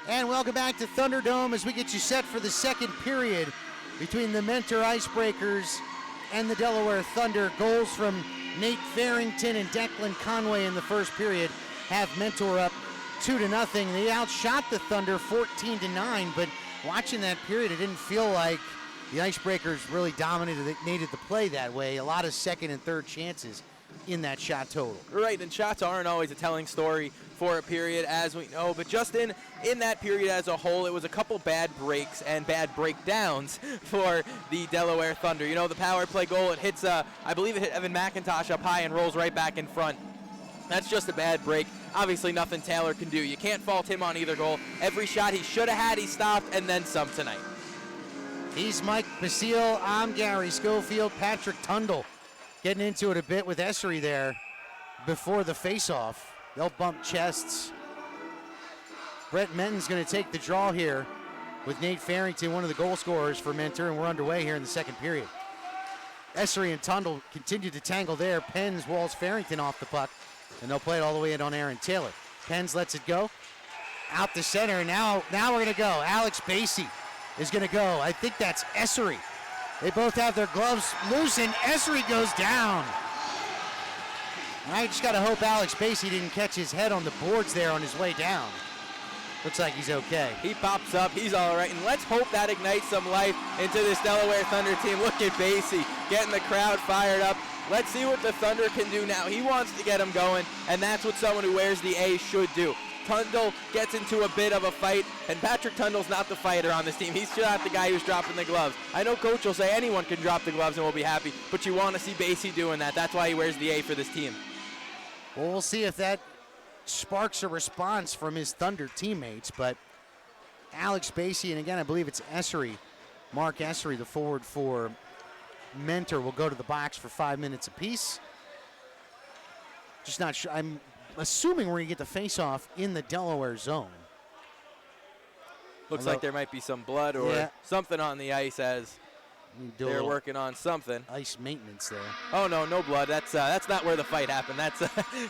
And welcome back to Thunderdome as we get you set for the second period between the Mentor Icebreakers and the Delaware Thunder. Goals from Nate Harrington and Declan Conway in the first period have Mentor up 2-0. They outshot the Thunder 14-9, but watching that period, it didn't feel like the Icebreakers really dominated the play that way. A lot of second and third chances in that shot total. Right, and shots aren't always a telling story for a period, as we know, but just in that period as a whole, it was a couple bad breaks and bad breakdowns for the Delaware Thunder. You know, the power play goal, it hits, I believe it hit Evan McIntosh up high and rolls right back in front. That's just a bad break. Obviously nothing Taylor can do. You can't fault him on either goal. Every shot he should have had, he stopped, and then some tonight. He's Mike Basile. I'm Gary Schofield. Patrick Tundle getting into it a bit with Essery there before the face-off. They'll bump chests. Brett Menton's going to take the draw here with Nate Harrington, one of the goal scorers for Mentor, and we're underway here in the second period. Essery and Tundle continue to tangle there. Penns walls Harrington off the puck, and they'll play it all the way in on Aaron Taylor. Penns lets it go. Out the center, and now we're going to go. Alex Basie is going to go. I think that's Essery. They both have their gloves loose, and Essery goes down. I just got to hope Alex Basie didn't catch his head on the boards there on his way down. Looks like he's okay. He pops up, he's all right, and let's hope that ignites some life into this Delaware Thunder team. Look at Basie getting the crowd fired up. Let's see what the Thunder can do now. He wants to get them going, and that's what someone who wears the A should do. Tundle gets into a bit of a fight, and Patrick Tundle's not the fighter on this team. He's not the guy who's dropping the gloves. I know Coach will say anyone can drop the gloves and we'll be happy, but you want to see Basie doing that. That's why he wears the A for this team. Well, we'll see if that sparks a response from his Thunder teammates, but Alex Basie, and again, I believe it's Essery, Mark Essery, the forward for Mentor, will go to the box for 5 minutes apiece. Just not sure. I'm assuming we're going to get the face-off in the Delaware zone. Looks like there might be some blood or something on the ice as they're working on something. Ice maintenance there. Oh, no blood. That's not where the fight happened. That's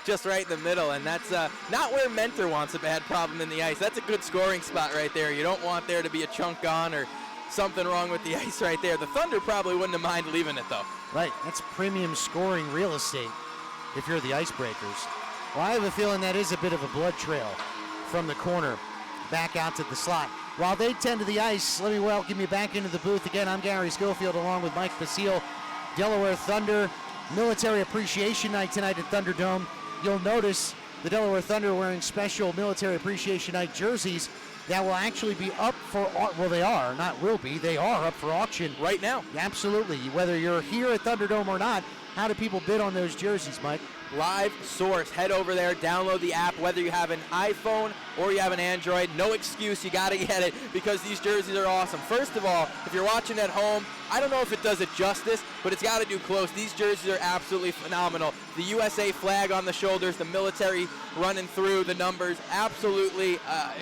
just right in the middle, and that's not where Mentor wants a bad problem in the ice. That's a good scoring spot right there. You don't want there to be a chunk on or something wrong with the ice right there. The Thunder probably wouldn't have minded leaving it, though. Right. That's premium scoring real estate if you're the Icebreakers. Well, I have a feeling that is a bit of a blood trail from the corner back out to the slot. While they tend to the ice, let me welcome you back into the booth again. I'm Gary Schofield along with Mike Basile. Delaware Thunder Military Appreciation Night tonight at Thunderdome. You'll notice the Delaware Thunder wearing special Military Appreciation Night jerseys that will actually be up for, well, they are, not will be, they are up for auction right now. Absolutely. Whether you're here at Thunderdome or not, how do people bid on those jerseys, Mike? Live Source. Head over there, download the app, whether you have an iPhone or you have an Android. No excuse, you got to get it because these jerseys are awesome. First of all, if you're watching at home, I don't know if it does it justice, but it's got to do close. These jerseys are absolutely phenomenal. The USA flag on the shoulders, the military running through the numbers, absolutely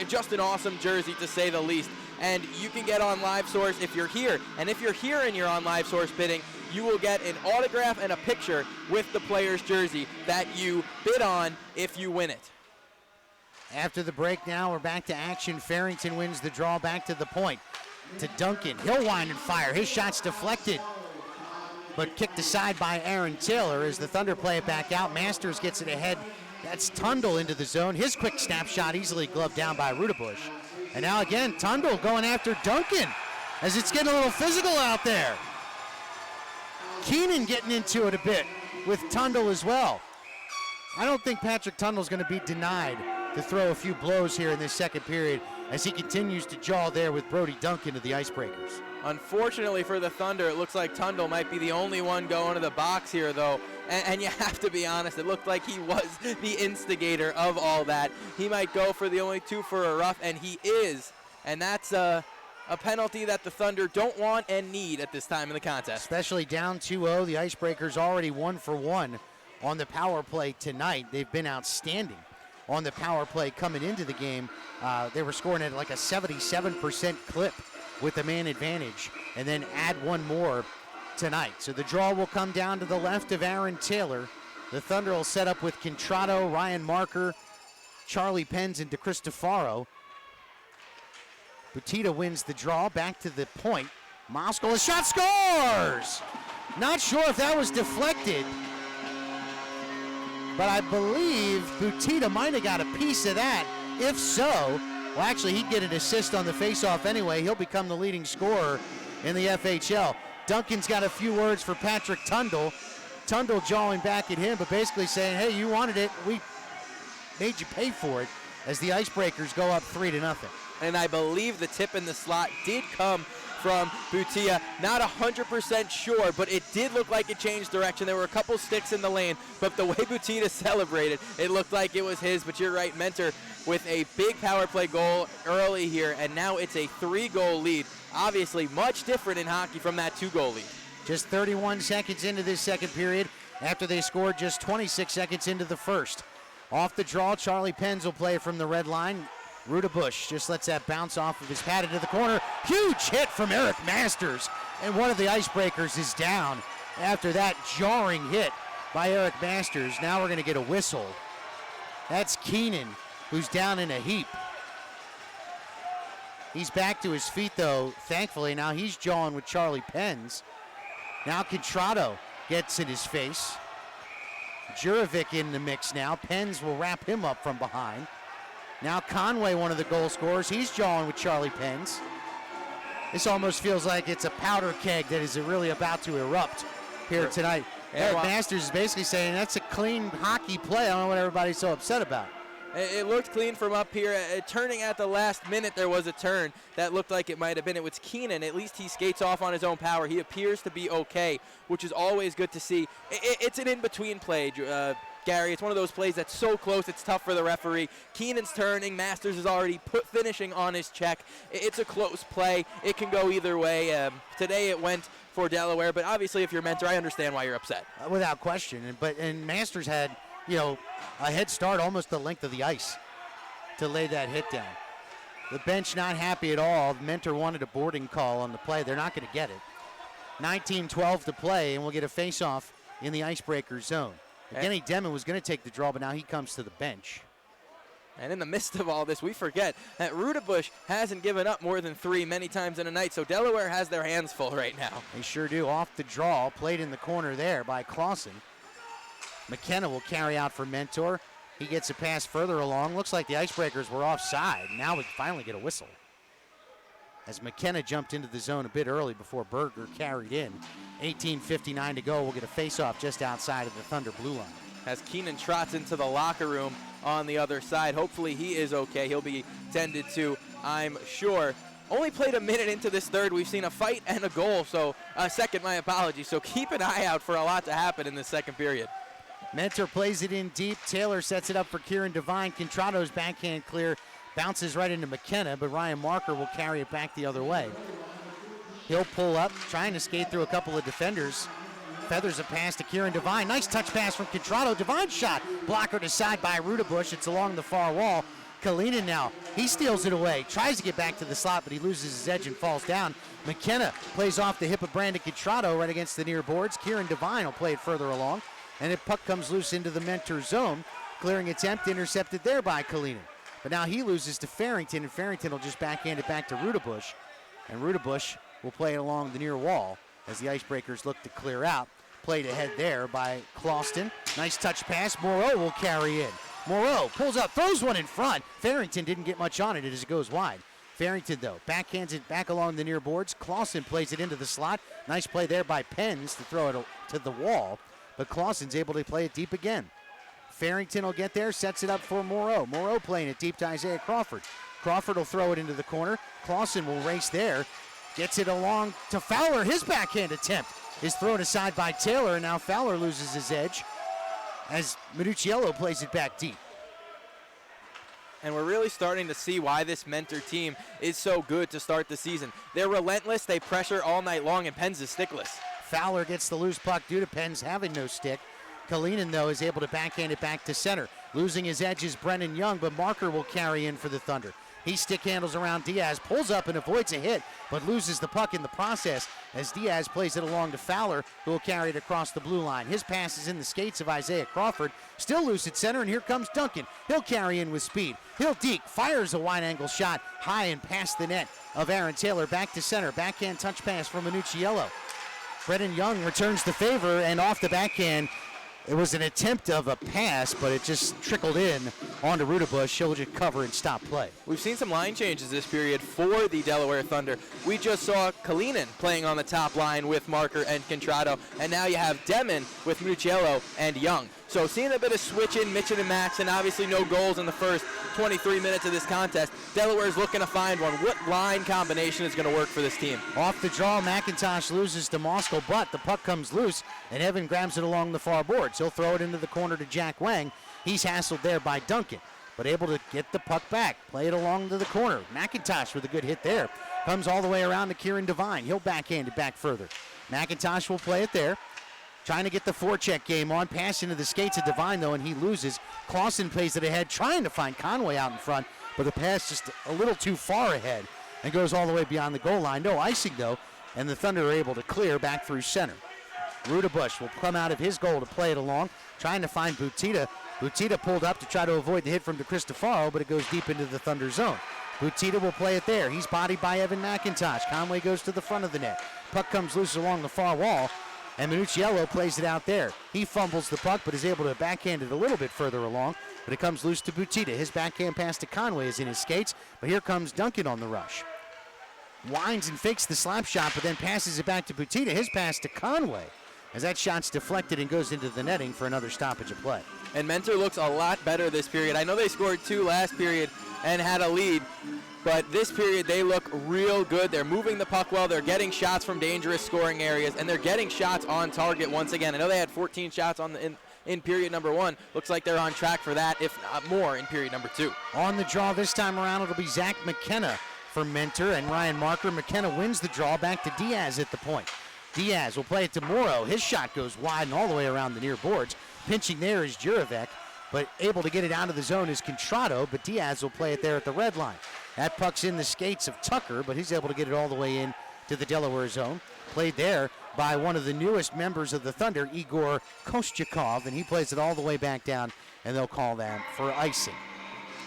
just an awesome jersey to say the least. And you can get on Live Source if you're here. And if you're here and you're on Live Source bidding, you will get an autograph and a picture with the player's jersey that you bid on if you win it. After the break now, we're back to action. Harrington wins the draw back to the point. To Duncan. He'll wind and fire. His shot's deflected, but kicked aside by Aaron Taylor as the Thunder play it back out. Masters gets it ahead. That's Tundle into the zone. His quick snapshot easily gloved down by Rudabush. And now again, Tundle going after Duncan as it's getting a little physical out there. Keenan getting into it a bit with Tundle as well. I don't think Patrick Tundle's going to be denied to throw a few blows here in this second period as he continues to jaw there with Brody Duncan of the Icebreakers. Unfortunately for the Thunder, it looks like Tundle might be the only one going to the box here, though. And you have to be honest, it looked like he was the instigator of all that. He might go for the only two for a rough, and he is. And that's a penalty that the Thunder don't want and need at this time in the contest. Especially down 2-0, the Icebreakers already 1 for 1 on the power play tonight. They've been outstanding on the power play coming into the game. They were scoring at like a 77% clip with the man advantage, and then add one more tonight. So the draw will come down to the left of Aaron Taylor. The Thunder will set up with Contrato, Ryan Marker, Charlie Penns, and DeCristofaro. Butita wins the draw, back to the point. Moskal, a shot, scores! Not sure if that was deflected, but I believe Butita might have got a piece of that. If so, well, actually, he'd get an assist on the faceoff anyway. He'll become the leading scorer in the FHL. Duncan's got a few words for Patrick Tundle. Tundle jawing back at him, but basically saying, hey, you wanted it, we made you pay for it, as the Icebreakers go up 3-0. And I believe the tip in the slot did come from Butita. Not 100% sure, but it did look like it changed direction. There were a couple sticks in the lane, but the way Butita celebrated, it looked like it was his. But you're right, Mentor with a big power play goal early here, and now it's a 3-goal lead. Obviously much different in hockey from that 2-goal lead. Just 31 seconds into this second period after they scored just 26 seconds into the first. Off the draw, Charlie Penns will play from the red line. Ruda Bush just lets that bounce off of his pad into the corner. Huge hit from Eric Masters, and one of the Icebreakers is down after that jarring hit by Eric Masters. Now we're going to get a whistle. That's Keenan, who's down in a heap. He's back to his feet, though, thankfully. Now he's jawing with Charlie Penns. Now Contrado gets in his face. Jurovic in the mix now. Penns will wrap him up from behind. Now Conway, one of the goal scorers, he's jawing with Charlie Penns. This almost feels like it's a powder keg that is really about to erupt here tonight. Eric Masters is basically saying that's a clean hockey play. I don't know what everybody's so upset about. It looked clean from up here. Turning at the last minute, there was a turn that looked like it might have been. It was Keenan. At least he skates off on his own power. He appears to be okay, which is always good to see. It's an in-between play, Gary. It's one of those plays that's so close, it's tough for the referee. Keenan's turning. Masters is already finishing on his check. It's a close play. It can go either way. Today it went for Delaware, but obviously if you're Mentor, I understand why you're upset. Without question. And Masters had, a head start almost the length of the ice to lay that hit down. The bench not happy at all. Mentor wanted a boarding call on the play. They're not going to get it. 19-12 to play, and we'll get a face-off in the Icebreaker zone. Kenny Demon was going to take the draw, but now he comes to the bench. And in the midst of all this, we forget that Ruda Bush hasn't given up more than 3 many times in a night, so Delaware has their hands full right now. They sure do. Off the draw, played in the corner there by Clausen. McKenna will carry out for Mentor. He gets a pass further along. Looks like the Icebreakers were offside. Now we finally get a whistle, as McKenna jumped into the zone a bit early before Berger carried in. 18:59 to go. We'll get a face-off just outside of the Thunder blue line. As Keenan trots into the locker room on the other side. Hopefully he is okay. He'll be tended to, I'm sure. Only played a minute into this third. We've seen a fight and a goal, so second, my apologies. So keep an eye out for a lot to happen in this second period. Mentor plays it in deep. Taylor sets it up for Kieran Devine. Contrado's backhand clear. Bounces right into McKenna, but Ryan Marker will carry it back the other way. He'll pull up, trying to skate through a couple of defenders. Feathers a pass to Kieran Devine. Nice touch pass from Contrado. Devine's shot blockered aside by Rudabush. It's along the far wall. Kalinin now, he steals it away. Tries to get back to the slot, but he loses his edge and falls down. McKenna plays off the hip of Brandon Contrado right against the near boards. Kieran Devine will play it further along. And the puck comes loose into the Mentor zone. Clearing attempt, intercepted there by Kalinin. But now he loses to Farrington, and Farrington will just backhand it back to Rudabush. And Rudabush will play it along the near wall as the Icebreakers look to clear out. Played ahead there by Clauston. Nice touch pass. Moreau will carry in. Moreau pulls up, throws one in front. Farrington didn't get much on it as it goes wide. Farrington, though, backhands it back along the near boards. Clausen plays it into the slot. Nice play there by Penns to throw it to the wall. But Clausen's able to play it deep again. Farrington will get there, sets it up for Moreau. Moreau playing it deep to Isaiah Crawford. Crawford will throw it into the corner. Clausen will race there. Gets it along to Fowler. His backhand attempt is thrown aside by Taylor, and now Fowler loses his edge as Minucciello plays it back deep. And we're really starting to see why this Mentor team is so good to start the season. They're relentless, they pressure all night long, and Penns is stickless. Fowler gets the loose puck due to Penns having no stick. Kalinin, though, is able to backhand it back to center. Losing his edge is Brennan Young, but Marker will carry in for the Thunder. He stick handles around Diaz, pulls up and avoids a hit, but loses the puck in the process as Diaz plays it along to Fowler, who will carry it across the blue line. His pass is in the skates of Isaiah Crawford. Still loose at center, and here comes Duncan. He'll carry in with speed. He'll deke, fires a wide angle shot high and past the net. of Aaron Taylor. Back to center. Backhand touch pass from Minucciello. Brennan Young returns the favor, and off the backhand, it was an attempt of a pass, but it just trickled in onto Rudabush. He'll just cover and stop play. We've seen some line changes this period for the Delaware Thunder. We just saw Kalinin playing on the top line with Marker and Contrado, and now you have Demon with Minucciello and Young. So seeing a bit of switching, Mitchin and Max, and obviously no goals in the first 23 minutes of this contest. Delaware's looking to find one. What line combination is going to work for this team? Off the draw, McIntosh loses to Moskal, but the puck comes loose, and Evan grabs it along the far boards. He'll throw it into the corner to Jack Wang. He's hassled there by Duncan, but able to get the puck back, play it along to the corner. McIntosh with a good hit there. Comes all the way around to Kieran Devine. He'll backhand it back further. McIntosh will play it there. Trying to get the forecheck game on. Pass into the skates of Devine, though, and he loses. Clausen plays it ahead, trying to find Conway out in front, but the pass just a little too far ahead and goes all the way beyond the goal line. No icing, though, and the Thunder are able to clear back through center. Rudabush will come out of his goal to play it along, trying to find Butita. Butita pulled up to try to avoid the hit from DeCristofaro, but it goes deep into the Thunder zone. Butita will play it there. He's bodied by Evan McIntosh. Conway goes to the front of the net. Puck comes loose along the far wall, and Minucciello plays it out there. He fumbles the puck, but is able to backhand it a little bit further along, but it comes loose to Butita. His backhand pass to Conway is in his skates, but here comes Duncan on the rush. Winds and fakes the slap shot, but then passes it back to Butita. His pass to Conway, as that shot's deflected and goes into the netting for another stoppage of play. And Mentor looks a lot better this period. I know they scored 2 last period and had a lead, but this period they look real good. They're moving the puck well. They're getting shots from dangerous scoring areas, and they're getting shots on target once again. I know they had 14 shots in period number 1. Looks like they're on track for that, if not more, in period number 2. On the draw this time around, it'll be Zach McKenna for Mentor and Ryan Marker. McKenna wins the draw back to Diaz at the point. Diaz will play it to Morrow. His shot goes wide and all the way around the near boards. Pinching there is Jurevec, but able to get it out of the zone is Contrado, but Diaz will play it there at the red line. That puck's in the skates of Tucker, but he's able to get it all the way in to the Delaware zone. Played there by one of the newest members of the Thunder, Igor Kostyakov, and he plays it all the way back down, and they'll call that for icing.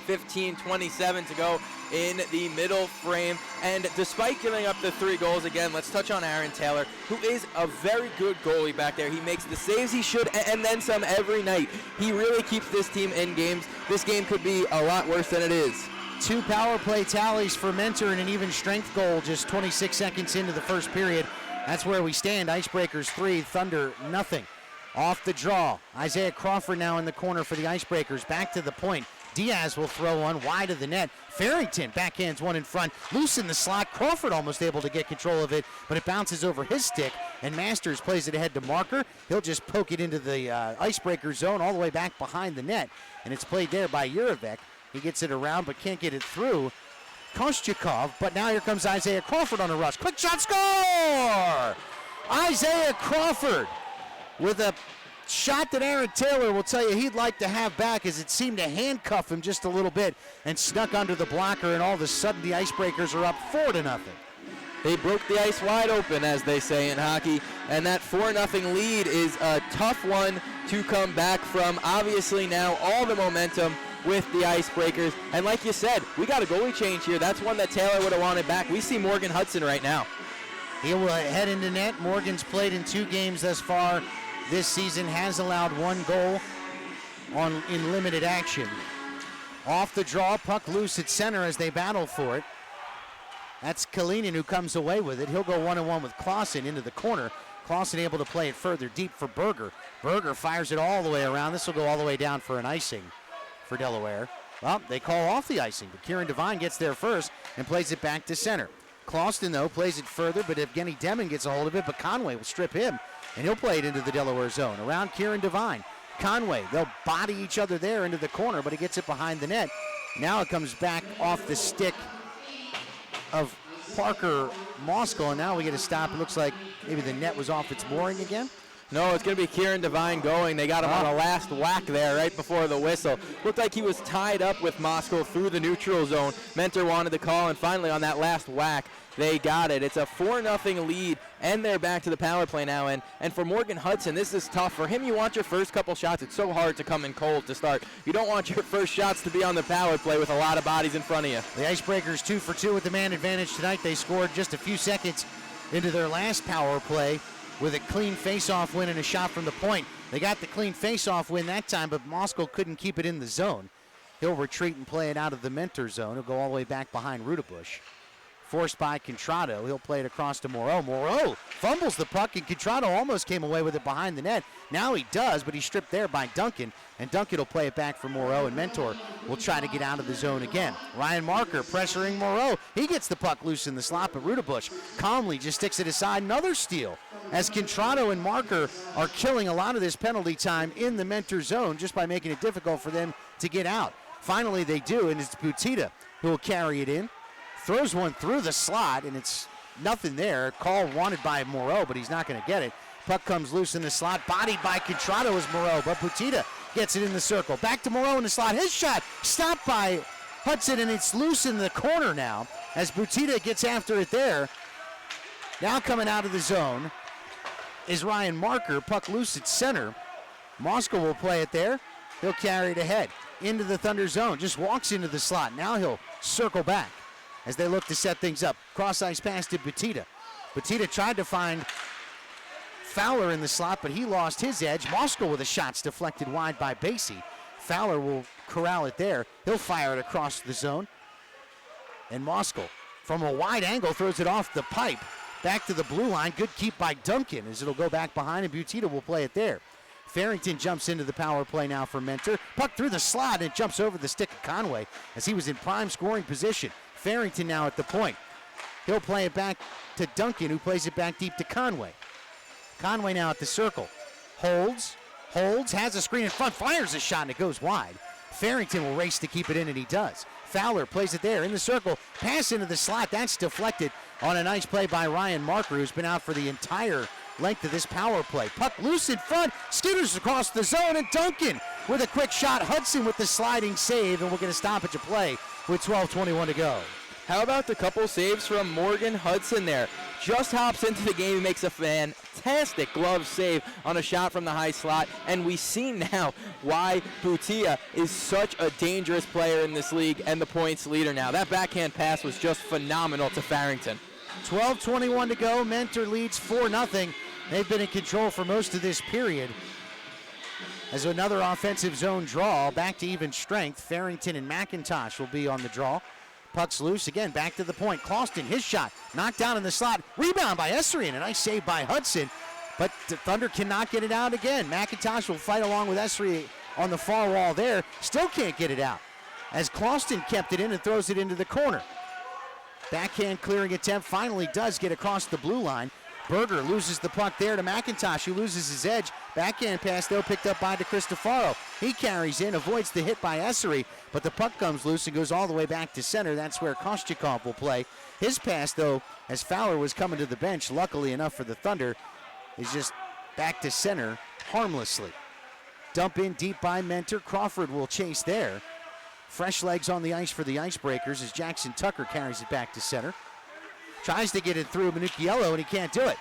15:27 to go in the middle frame, and despite giving up the 3 goals again, let's touch on Aaron Taylor, who is a very good goalie back there. He makes the saves he should and then some every night. He really keeps this team in games. This game could be a lot worse than it is. 2 power play tallies for Mentor and an even strength goal just 26 seconds into the first period. That's where we stand. Icebreakers 3, Thunder nothing. Off the draw, Isaiah Crawford now in the corner for the Icebreakers. Back to the point. Diaz will throw one wide of the net. Farrington backhands one in front. Loose in the slot. Crawford almost able to get control of it, but it bounces over his stick, and Masters plays it ahead to Marker. He'll just poke it into the Icebreaker zone all the way back behind the net, and it's played there by Jurevec. He gets it around but can't get it through Kostyakov, but now here comes Isaiah Crawford on a rush. Quick shot, score! Isaiah Crawford with a shot that Aaron Taylor will tell you he'd like to have back, as it seemed to handcuff him just a little bit and snuck under the blocker, and all of a sudden the Icebreakers are up 4-0. They broke the ice wide open, as they say in hockey, and that 4-0 lead is a tough one to come back from. Obviously now all the momentum with the Icebreakers, and like you said, we got a goalie change here. That's one that Taylor would have wanted back. We see Morgan Hudson right now. He'll head into net. Morgan's played in 2 games thus far this season, has allowed 1 goal in limited action. Off the draw, puck loose at center as they battle for it. That's Kalinin who comes away with it. He'll go 1-on-1 with Clausen into the corner. Clausen able to play it further deep for Berger. Berger fires it all the way around. This will go all the way down for an icing for Delaware. Well, they call off the icing, but Kieran Devine gets there first and plays it back to center. Clausen, though, plays it further, but Evgeny Demon gets a hold of it, but Conway will strip him, and he'll play it into the Delaware zone. Around Kieran Devine. Conway, they'll body each other there into the corner, but he gets it behind the net. Now it comes back off the stick of Parker Moskal, and now we get a stop. It looks like maybe the net was off its mooring again. No, it's going to be Kieran Devine going. They got him on a last whack there right before the whistle. Looked like he was tied up with Moskal through the neutral zone. Mentor wanted the call, and finally on that last whack, they got it. It's a 4-0 lead, and they're back to the power play now. And for Morgan Hudson, this is tough. For him, you want your first couple shots. It's so hard to come in cold to start. You don't want your first shots to be on the power play with a lot of bodies in front of you. The Icebreakers 2 for 2 with the man advantage tonight. They scored just a few seconds into their last power play with a clean face-off win and a shot from the point. They got the clean face-off win that time, but Moskal couldn't keep it in the zone. He'll retreat and play it out of the Mentor zone. He'll go all the way back behind Rudabush. Forced by Contrado. He'll play it across to Moreau. Moreau fumbles the puck, and Contrado almost came away with it behind the net. Now he does, but he's stripped there by Duncan, and Duncan will play it back for Moreau, and Mentor will try to get out of the zone again. Ryan Marker pressuring Moreau. He gets the puck loose in the slot, but Rudabush calmly just sticks it aside. Another steal, as Contrado and Marker are killing a lot of this penalty time in the Mentor zone just by making it difficult for them to get out. Finally they do, and it's Butita who will carry it in. Throws one through the slot, and it's nothing there. Call wanted by Moreau, but he's not going to get it. Puck comes loose in the slot, bodied by Contrado as Moreau, but Butita gets it in the circle. Back to Moreau in the slot. His shot stopped by Hudson, and it's loose in the corner now as Butita gets after it there. Now coming out of the zone is Ryan Marker. Puck loose at center. Moskal will play it there. He'll carry it ahead into the Thunder zone. Just walks into the slot. Now he'll circle back as they look to set things up. Cross-ice pass to Butita. Butita tried to find Fowler in the slot, but he lost his edge. Moskal with a shot's deflected wide by Basie. Fowler will corral it there. He'll fire it across the zone. And Moskal, from a wide angle, throws it off the pipe. Back to the blue line. Good keep by Duncan as it'll go back behind, and Butita will play it there. Farrington jumps into the power play now for Mentor. Puck through the slot, and it jumps over the stick of Conway as he was in prime scoring position. Farrington now at the point. He'll play it back to Duncan, who plays it back deep to Conway. Conway now at the circle. Holds, has a screen in front, fires a shot, and it goes wide. Farrington will race to keep it in, and he does. Fowler plays it there in the circle. Pass into the slot. That's deflected on a nice play by Ryan Marker, who's been out for the entire length of this power play. Puck loose in front, skitters across the zone, and Duncan with a quick shot. Hudson with the sliding save, and we're going to stoppage of play with 12:21 to go. How about the couple saves from Morgan Hudson there? Just hops into the game and makes a fantastic glove save on a shot from the high slot, and we see now why Butita is such a dangerous player in this league and the points leader now. That backhand pass was just phenomenal to Farrington. 12:21 to go. Mentor leads 4-0. They've been in control for most of this period. As another offensive zone draw, back to even strength. Farrington and McIntosh will be on the draw. Puck's loose again, back to the point. Clauston, his shot, knocked down in the slot. Rebound by Essary, and a nice save by Hudson. But the Thunder cannot get it out again. McIntosh will fight along with Essary on the far wall there. Still can't get it out, as Clauston kept it in and throws it into the corner. Backhand clearing attempt finally does get across the blue line. Berger loses the puck there to McIntosh, who loses his edge. Backhand pass, though, picked up by DeCristofaro. He carries in, avoids the hit by Essary, but the puck comes loose and goes all the way back to center. That's where Kostyakov will play. His pass, though, as Fowler was coming to the bench, luckily enough for the Thunder, is just back to center harmlessly. Dump in deep by Mentor. Crawford will chase there. Fresh legs on the ice for the Icebreakers as Jackson Tucker carries it back to center. Tries to get it through Minucchiello, and he can't do it.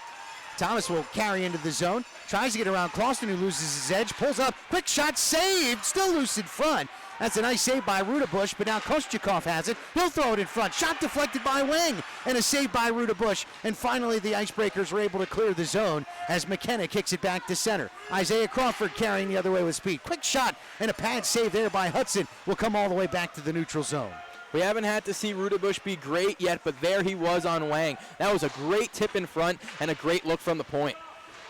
Thomas will carry into the zone. Tries to get around Clauston, who loses his edge. Pulls up. Quick shot saved. Still loose in front. That's a nice save by Rudabush, but now Kostyakov has it. He'll throw it in front. Shot deflected by Wing, and a save by Rudabush. And finally, the Icebreakers are able to clear the zone as McKenna kicks it back to center. Isaiah Crawford carrying the other way with speed. Quick shot and a pad save there by Hudson. Will come all the way back to the neutral zone. We haven't had to see Rudabush be great yet, but there he was on Wang. That was a great tip in front and a great look from the point.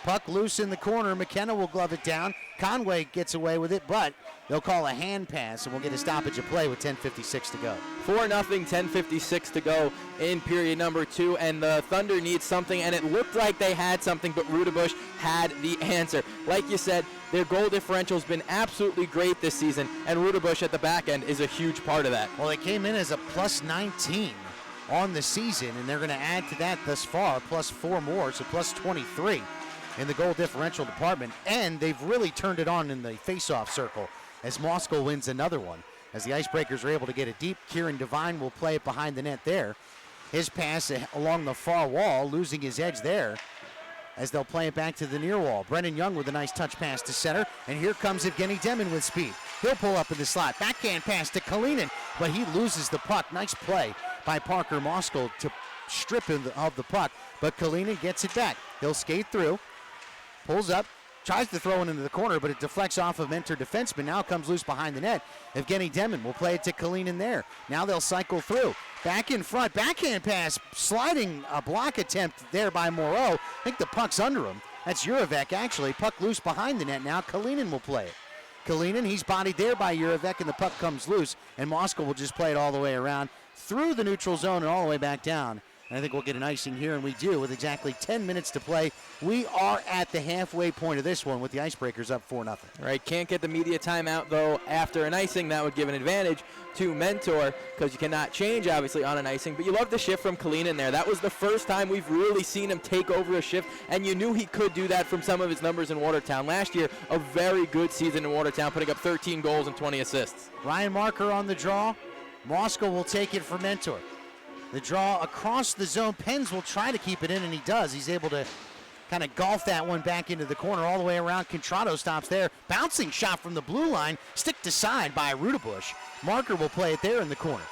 Puck loose in the corner. McKenna will glove it down. Conway gets away with it, but they'll call a hand pass, and we'll get a stoppage of play with 10:56 to go. 4-0, 10:56 to go in period number 2, and the Thunder needs something, and it looked like they had something, but Rudabush had the answer. Like you said, their goal differential has been absolutely great this season, and Rudabush at the back end is a huge part of that. Well, they came in as a plus 19 on the season, and they're going to add to that thus far, plus 4 more, so plus 23. in the goal differential department, and they've really turned it on in the face-off circle as Moskal wins another one. As the Icebreakers are able to get it deep, Kieran Devine will play it behind the net there. His pass along the far wall, losing his edge there, as they'll play it back to the near wall. Brendan Young with a nice touch pass to center, and here comes Evgeny Demin with speed. He'll pull up in the slot. Backhand pass to Kalinin, but he loses the puck. Nice play by Parker Moskal to strip him of the puck, but Kalinin gets it back. He'll skate through, pulls up, tries to throw it into the corner, but it deflects off of Mentor defenseman. Now comes loose behind the net. Evgeny Demin will play it to Kalinin there. Now they'll cycle through. Back in front, backhand pass, sliding a block attempt there by Moreau. I think the puck's under him. That's Jurevec, actually. Puck loose behind the net now. Kalinin will play it. Kalinin, he's bodied there by Jurevec, and the puck comes loose, and Moskal will just play it all the way around through the neutral zone and all the way back down. And I think we'll get an icing here, and we do, with exactly 10 minutes to play. We are at the halfway point of this one with the Icebreakers up 4-0. All right, can't get the media timeout, though, after an icing. That would give an advantage to Mentor because you cannot change, obviously, on an icing. But you love the shift from Kalinin there. That was the first time we've really seen him take over a shift, and you knew he could do that from some of his numbers in Watertown. Last year, a very good season in Watertown, putting up 13 goals and 20 assists. Ryan Marker on the draw. Moskal will take it for Mentor. The draw across the zone. Pens will try to keep it in, and he does. He's able to kind of golf that one back into the corner all the way around. Contrado stops there. Bouncing shot from the blue line. Sticked aside by Rudebush. Marker will play it there in the corner.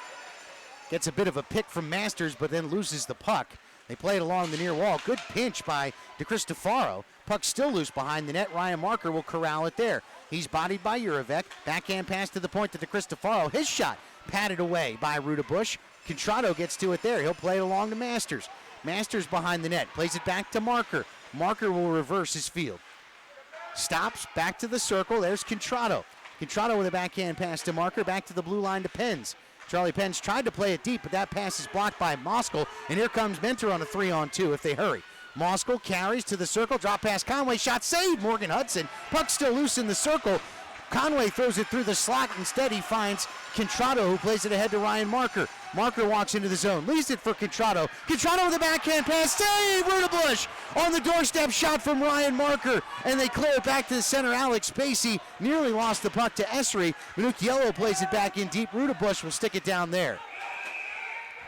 Gets a bit of a pick from Masters, but then loses the puck. They play it along the near wall. Good pinch by DeCristofaro. Puck still loose behind the net. Ryan Marker will corral it there. He's bodied by Jurevec. Backhand pass to the point to DeCristofaro. His shot patted away by Rudebush. Contrado gets to it there. He'll play it along to Masters. Masters behind the net. Plays it back to Marker. Marker will reverse his field. Stops, back to the circle. There's Contrado. Contrado with a backhand pass to Marker. Back to the blue line to Pens. Charlie Pens tried to play it deep, but that pass is blocked by Moskal. And here comes Mentor on a 3-on-2 if they hurry. Moskal carries to the circle. Drop pass Conway. Shot saved. Morgan Hudson. Puck still loose in the circle. Conway throws it through the slot. Instead, he finds Contrado, who plays it ahead to Ryan Marker. Marker walks into the zone, leaves it for Contrado. Contrado with a backhand pass. Save! Rudebush on the doorstep shot from Ryan Marker. And they clear it back to the center. Alex Pacey nearly lost the puck to Esri. Minucchiello plays it back in deep. Rudebush will stick it down there.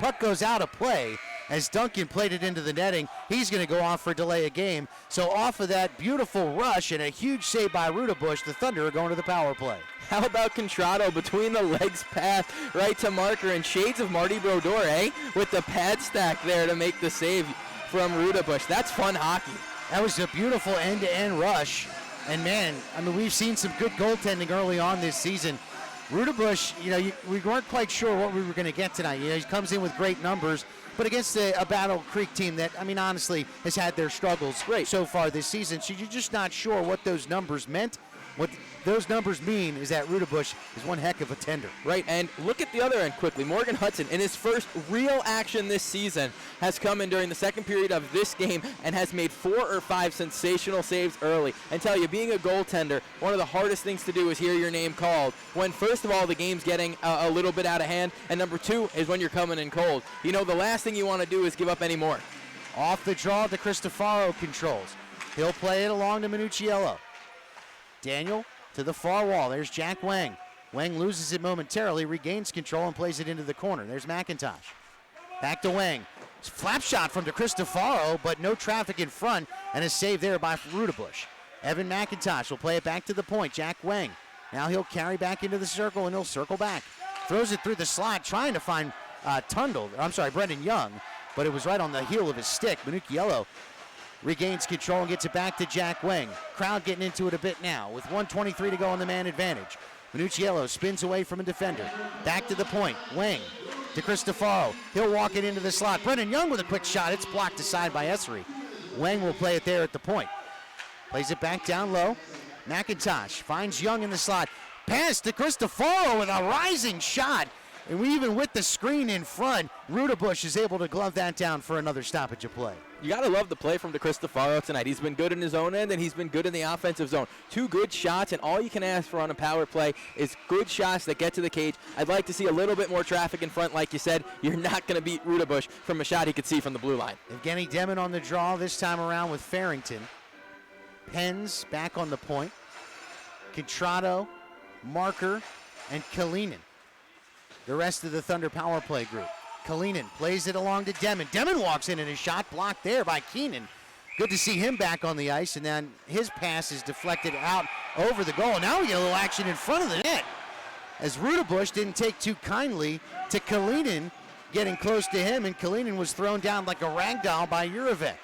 Puck goes out of play as Duncan played it into the netting. He's going to go off for delay of game. So off of that beautiful rush and a huge save by Rudebush, the Thunder are going to the power play. How about Contrado between the legs pass right to Marker and shades of Marty Brodeur, eh? With the pad stack there to make the save from Rudebush. That's fun hockey. That was a beautiful end-to-end rush. And man, I mean, we've seen some good goaltending early on this season. Rudebush, we weren't quite sure what we were going to get tonight. He comes in with great numbers, but against a Battle Creek team that, honestly, has had their struggles so far this season. So you're just not sure what those numbers meant. What those numbers mean is that Rudebush is one heck of a tender. Right, and look at the other end quickly. Morgan Hudson, in his first real action this season, has come in during the second period of this game and has made 4 or 5 sensational saves early. And tell you, being a goaltender, one of the hardest things to do is hear your name called when, first of all, the game's getting a little bit out of hand, and number 2 is when you're coming in cold. The last thing you want to do is give up any more. Off the draw, DeCristofaro controls. He'll play it along to Minucciello. Daniel to the far wall. There's Jack Wang. Wang loses it momentarily, regains control, and plays it into the corner. There's McIntosh. Back to Wang. Flap shot from DeCristofaro, but no traffic in front, and a save there by Rudebush. Evan McIntosh will play it back to the point. Jack Wang. Now he'll carry back into the circle, and he'll circle back. Throws it through the slot, trying to find Brendan Young, but it was right on the heel of his stick. Minucchiello regains control and gets it back to Jack Wang. Crowd getting into it a bit now with 1:23 to go on the man advantage. Minucciello spins away from a defender. Back to the point. Wang to Cristofaro. He'll walk it into the slot. Brendan Young with a quick shot. It's blocked aside by Esri. Wang will play it there at the point. Plays it back down low. McIntosh finds Young in the slot. Pass to Cristofaro with a rising shot. And even with the screen in front, Rudebush is able to glove that down for another stoppage of play. You got to love the play from DeCristofaro tonight. He's been good in his own end, and he's been good in the offensive zone. 2 good shots, and all you can ask for on a power play is good shots that get to the cage. I'd like to see a little bit more traffic in front. Like you said, you're not going to beat Rudebush from a shot he could see from the blue line. Evgeny Demin on the draw this time around with Harrington. Pens back on the point. Contrado, Marker, and Kalinin. The rest of the Thunder power play group. Kalinin plays it along to Demon. Demon walks in and a shot blocked there by Keenan. Good to see him back on the ice, and then his pass is deflected out over the goal. Now we get a little action in front of the net, as Rudabush didn't take too kindly to Kalinin getting close to him, and Kalinin was thrown down like a rag doll by Jurevec.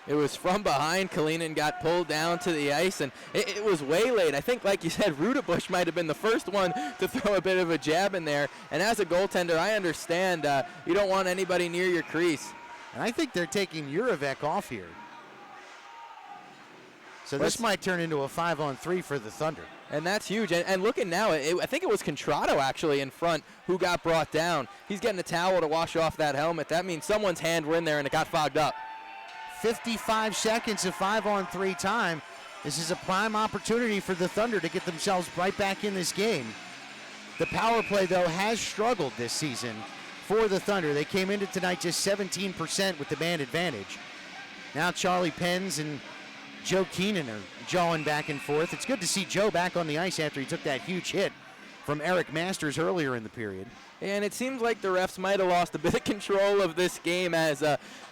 It was from behind. Kalinin got pulled down to the ice, and it was way late. I think, like you said, Rudabush might have been the first one to throw a bit of a jab in there. And as a goaltender, I understand you don't want anybody near your crease. And I think they're taking Jurevec off here. So this might turn into a 5-on-3 for the Thunder. And that's huge. And looking now, I think it was Contrado actually in front who got brought down. He's getting a towel to wash off that helmet. That means someone's hand were in there and it got fogged up. 55 seconds of 5-on-3 time. This is a prime opportunity for the Thunder to get themselves right back in this game. The power play, though, has struggled this season for the Thunder. They came into tonight just 17% with the man advantage. Now Charlie Pens and Joe Keenan are jawing back and forth. It's good to see Joe back on the ice after he took that huge hit from Eric Masters earlier in the period. And it seems like the refs might have lost a bit of control of this game as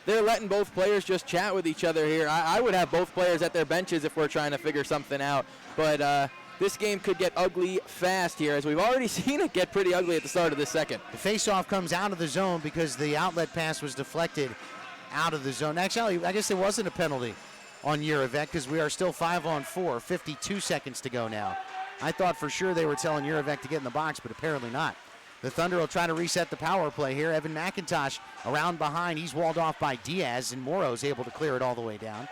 they're letting both players just chat with each other here. I would have both players at their benches if we're trying to figure something out. But this game could get ugly fast here, as we've already seen it get pretty ugly at the start of the second. The faceoff comes out of the zone because the outlet pass was deflected out of the zone. Actually, I guess there wasn't a penalty on Jurevec because we are still 5-on-4, 52 seconds to go now. I thought for sure they were telling Jurevec to get in the box, but apparently not. The Thunder will try to reset the power play here. Evan McIntosh around behind. He's walled off by Diaz, and Morrow's able to clear it all the way down.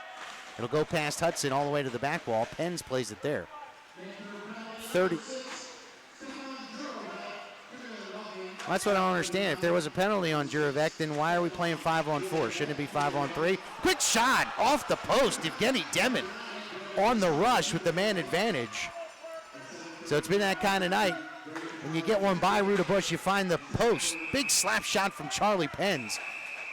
It'll go past Hudson all the way to the back wall. Pens plays it there. 30. That's what I don't understand. If there was a penalty on Jurevec, then why are we playing 5-on-4? Shouldn't it be 5-on-3? Quick shot off the post. Evgeny Demon on the rush with the man advantage. So it's been that kind of night. When you get one by Rudabush, you find the post. Big slap shot from Charlie Pens.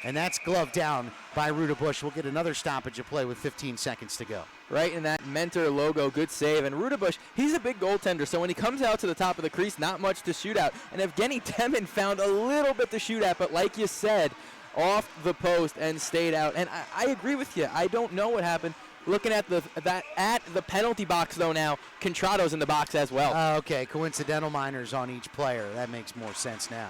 And that's gloved down by Rudabush. We'll get another stoppage of play with 15 seconds to go. Right in that Mentor logo, good save. And Rudabush, he's a big goaltender, so when he comes out to the top of the crease, not much to shoot at. And Evgeny Demon found a little bit to shoot at, but like you said, off the post and stayed out. And I agree with you. I don't know what happened. Looking at the penalty box, though, now, Contrado's in the box as well. Okay, coincidental minors on each player. That makes more sense now.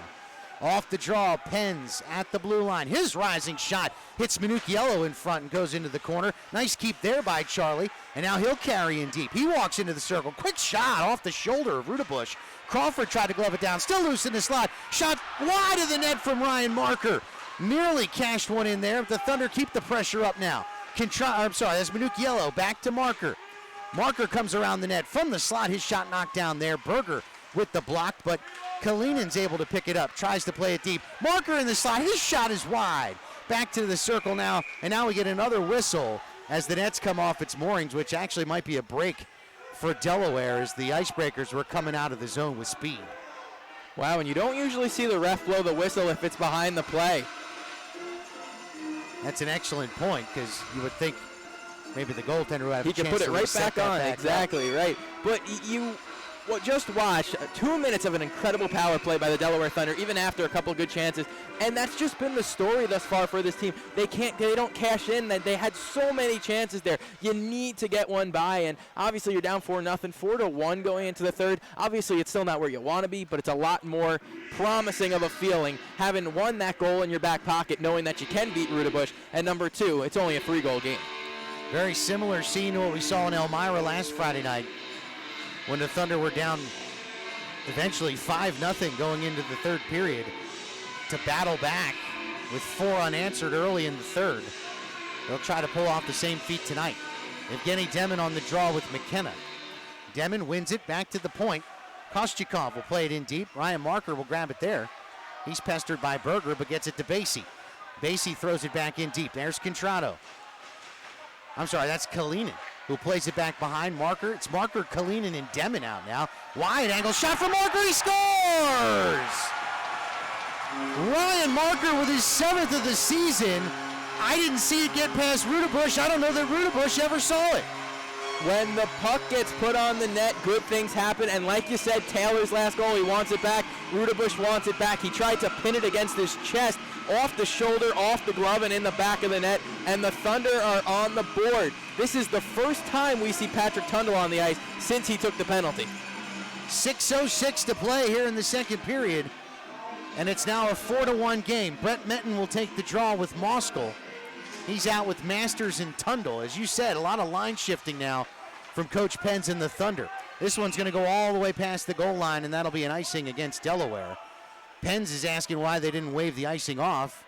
Off the draw, Pens at the blue line. His rising shot hits Minucchiello in front and goes into the corner. Nice keep there by Charlie, and now he'll carry in deep. He walks into the circle. Quick shot off the shoulder of Rudabush. Crawford tried to glove it down, still loose in the slot. Shot wide of the net from Ryan Marker. Nearly cashed one in there, but the Thunder keep the pressure up now. That's Minucchiello, back to Marker. Marker comes around the net from the slot. His shot knocked down there. Berger with the block, but Kalinin's able to pick it up. Tries to play it deep. Marker in the slot. His shot is wide. Back to the circle now, and now we get another whistle as the nets come off its moorings, which actually might be a break for Delaware as the Icebreakers were coming out of the zone with speed. Wow, and you don't usually see the ref blow the whistle if it's behind the play. That's an excellent point, because you would think maybe the goaltender would have he a chance can put it to right back on. Exactly, up. right. But just watch 2 minutes of an incredible power play by the Delaware Thunder, even after a couple good chances. And that's just been the story thus far for this team. They don't cash in. They had so many chances there. You need to get one by, and obviously you're down 4-0, 4-1 going into the third. Obviously it's still not where you want to be, but it's a lot more promising of a feeling having won that goal in your back pocket, knowing that you can beat Rudabush. And number two, it's only a 3-goal game. Very similar scene to what we saw in Elmira last Friday night, when the Thunder were down eventually 5-0 going into the third period, to battle back with 4 unanswered early in the third. They'll try to pull off the same feat tonight. Evgeny Demon on the draw with McKenna. Demon wins it back to the point. Kostyakov will play it in deep. Ryan Marker will grab it there. He's pestered by Berger, but gets it to Basie. Basie throws it back in deep. There's Contrado. That's Kalinin, who plays it back behind Marker. It's Marker, Kalinin, and Demon out now. Wide angle shot from Marker. He scores! Ryan Marker with his 7th of the season I didn't see it get past Rudabush. I don't know that Rudabush ever saw it. When the puck gets put on the net, good things happen. And like you said, Taylor's last goal, he wants it back. Rudabush wants it back. He tried to pin it against his chest, off the shoulder, off the glove, and in the back of the net. And the Thunder are on the board. This is the first time we see Patrick Tundle on the ice since he took the penalty. 6:06 to play here in the second period. And it's now a 4-1 game. Brett Menton will take the draw with Moskal. He's out with Masters and Tundle. As you said, a lot of line shifting now from Coach Pence and the Thunder. This one's going to go all the way past the goal line, and that'll be an icing against Delaware. Pence is asking why they didn't wave the icing off.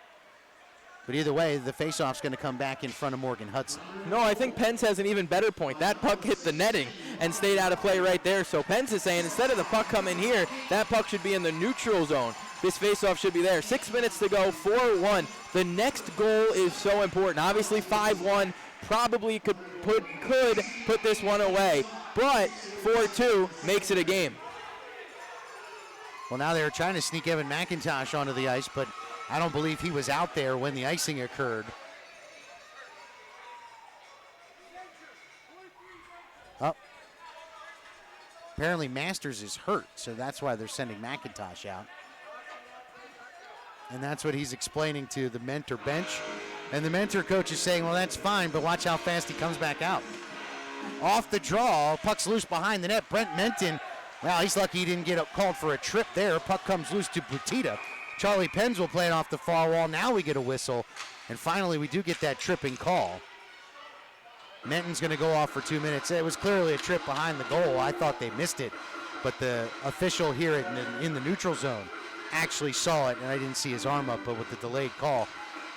But either way, the faceoff's going to come back in front of Morgan Hudson. No, I think Pence has an even better point. That puck hit the netting and stayed out of play right there. So Pence is saying instead of the puck coming here, that puck should be in the neutral zone. This faceoff should be there. 6 minutes to go, 4-1. The next goal is so important. Obviously 5-1 probably could put this one away. But 4-2 makes it a game. Well, now they're trying to sneak Evan McIntosh onto the ice, but I don't believe he was out there when the icing occurred. Oh. Apparently Masters is hurt, so that's why they're sending McIntosh out. And that's what he's explaining to the Mentor bench. And the Mentor coach is saying, well, that's fine, but watch how fast he comes back out. Off the draw, puck's loose behind the net. Brent Menton, well, he's lucky he didn't get called for a trip there. Puck comes loose to Butita. Charlie Penns will play it off the far wall. Now we get a whistle. And finally, we do get that tripping call. Menton's going to go off for 2 minutes. It was clearly a trip behind the goal. I thought they missed it. But the official here in the neutral zone actually saw it, and I didn't see his arm up, but with the delayed call,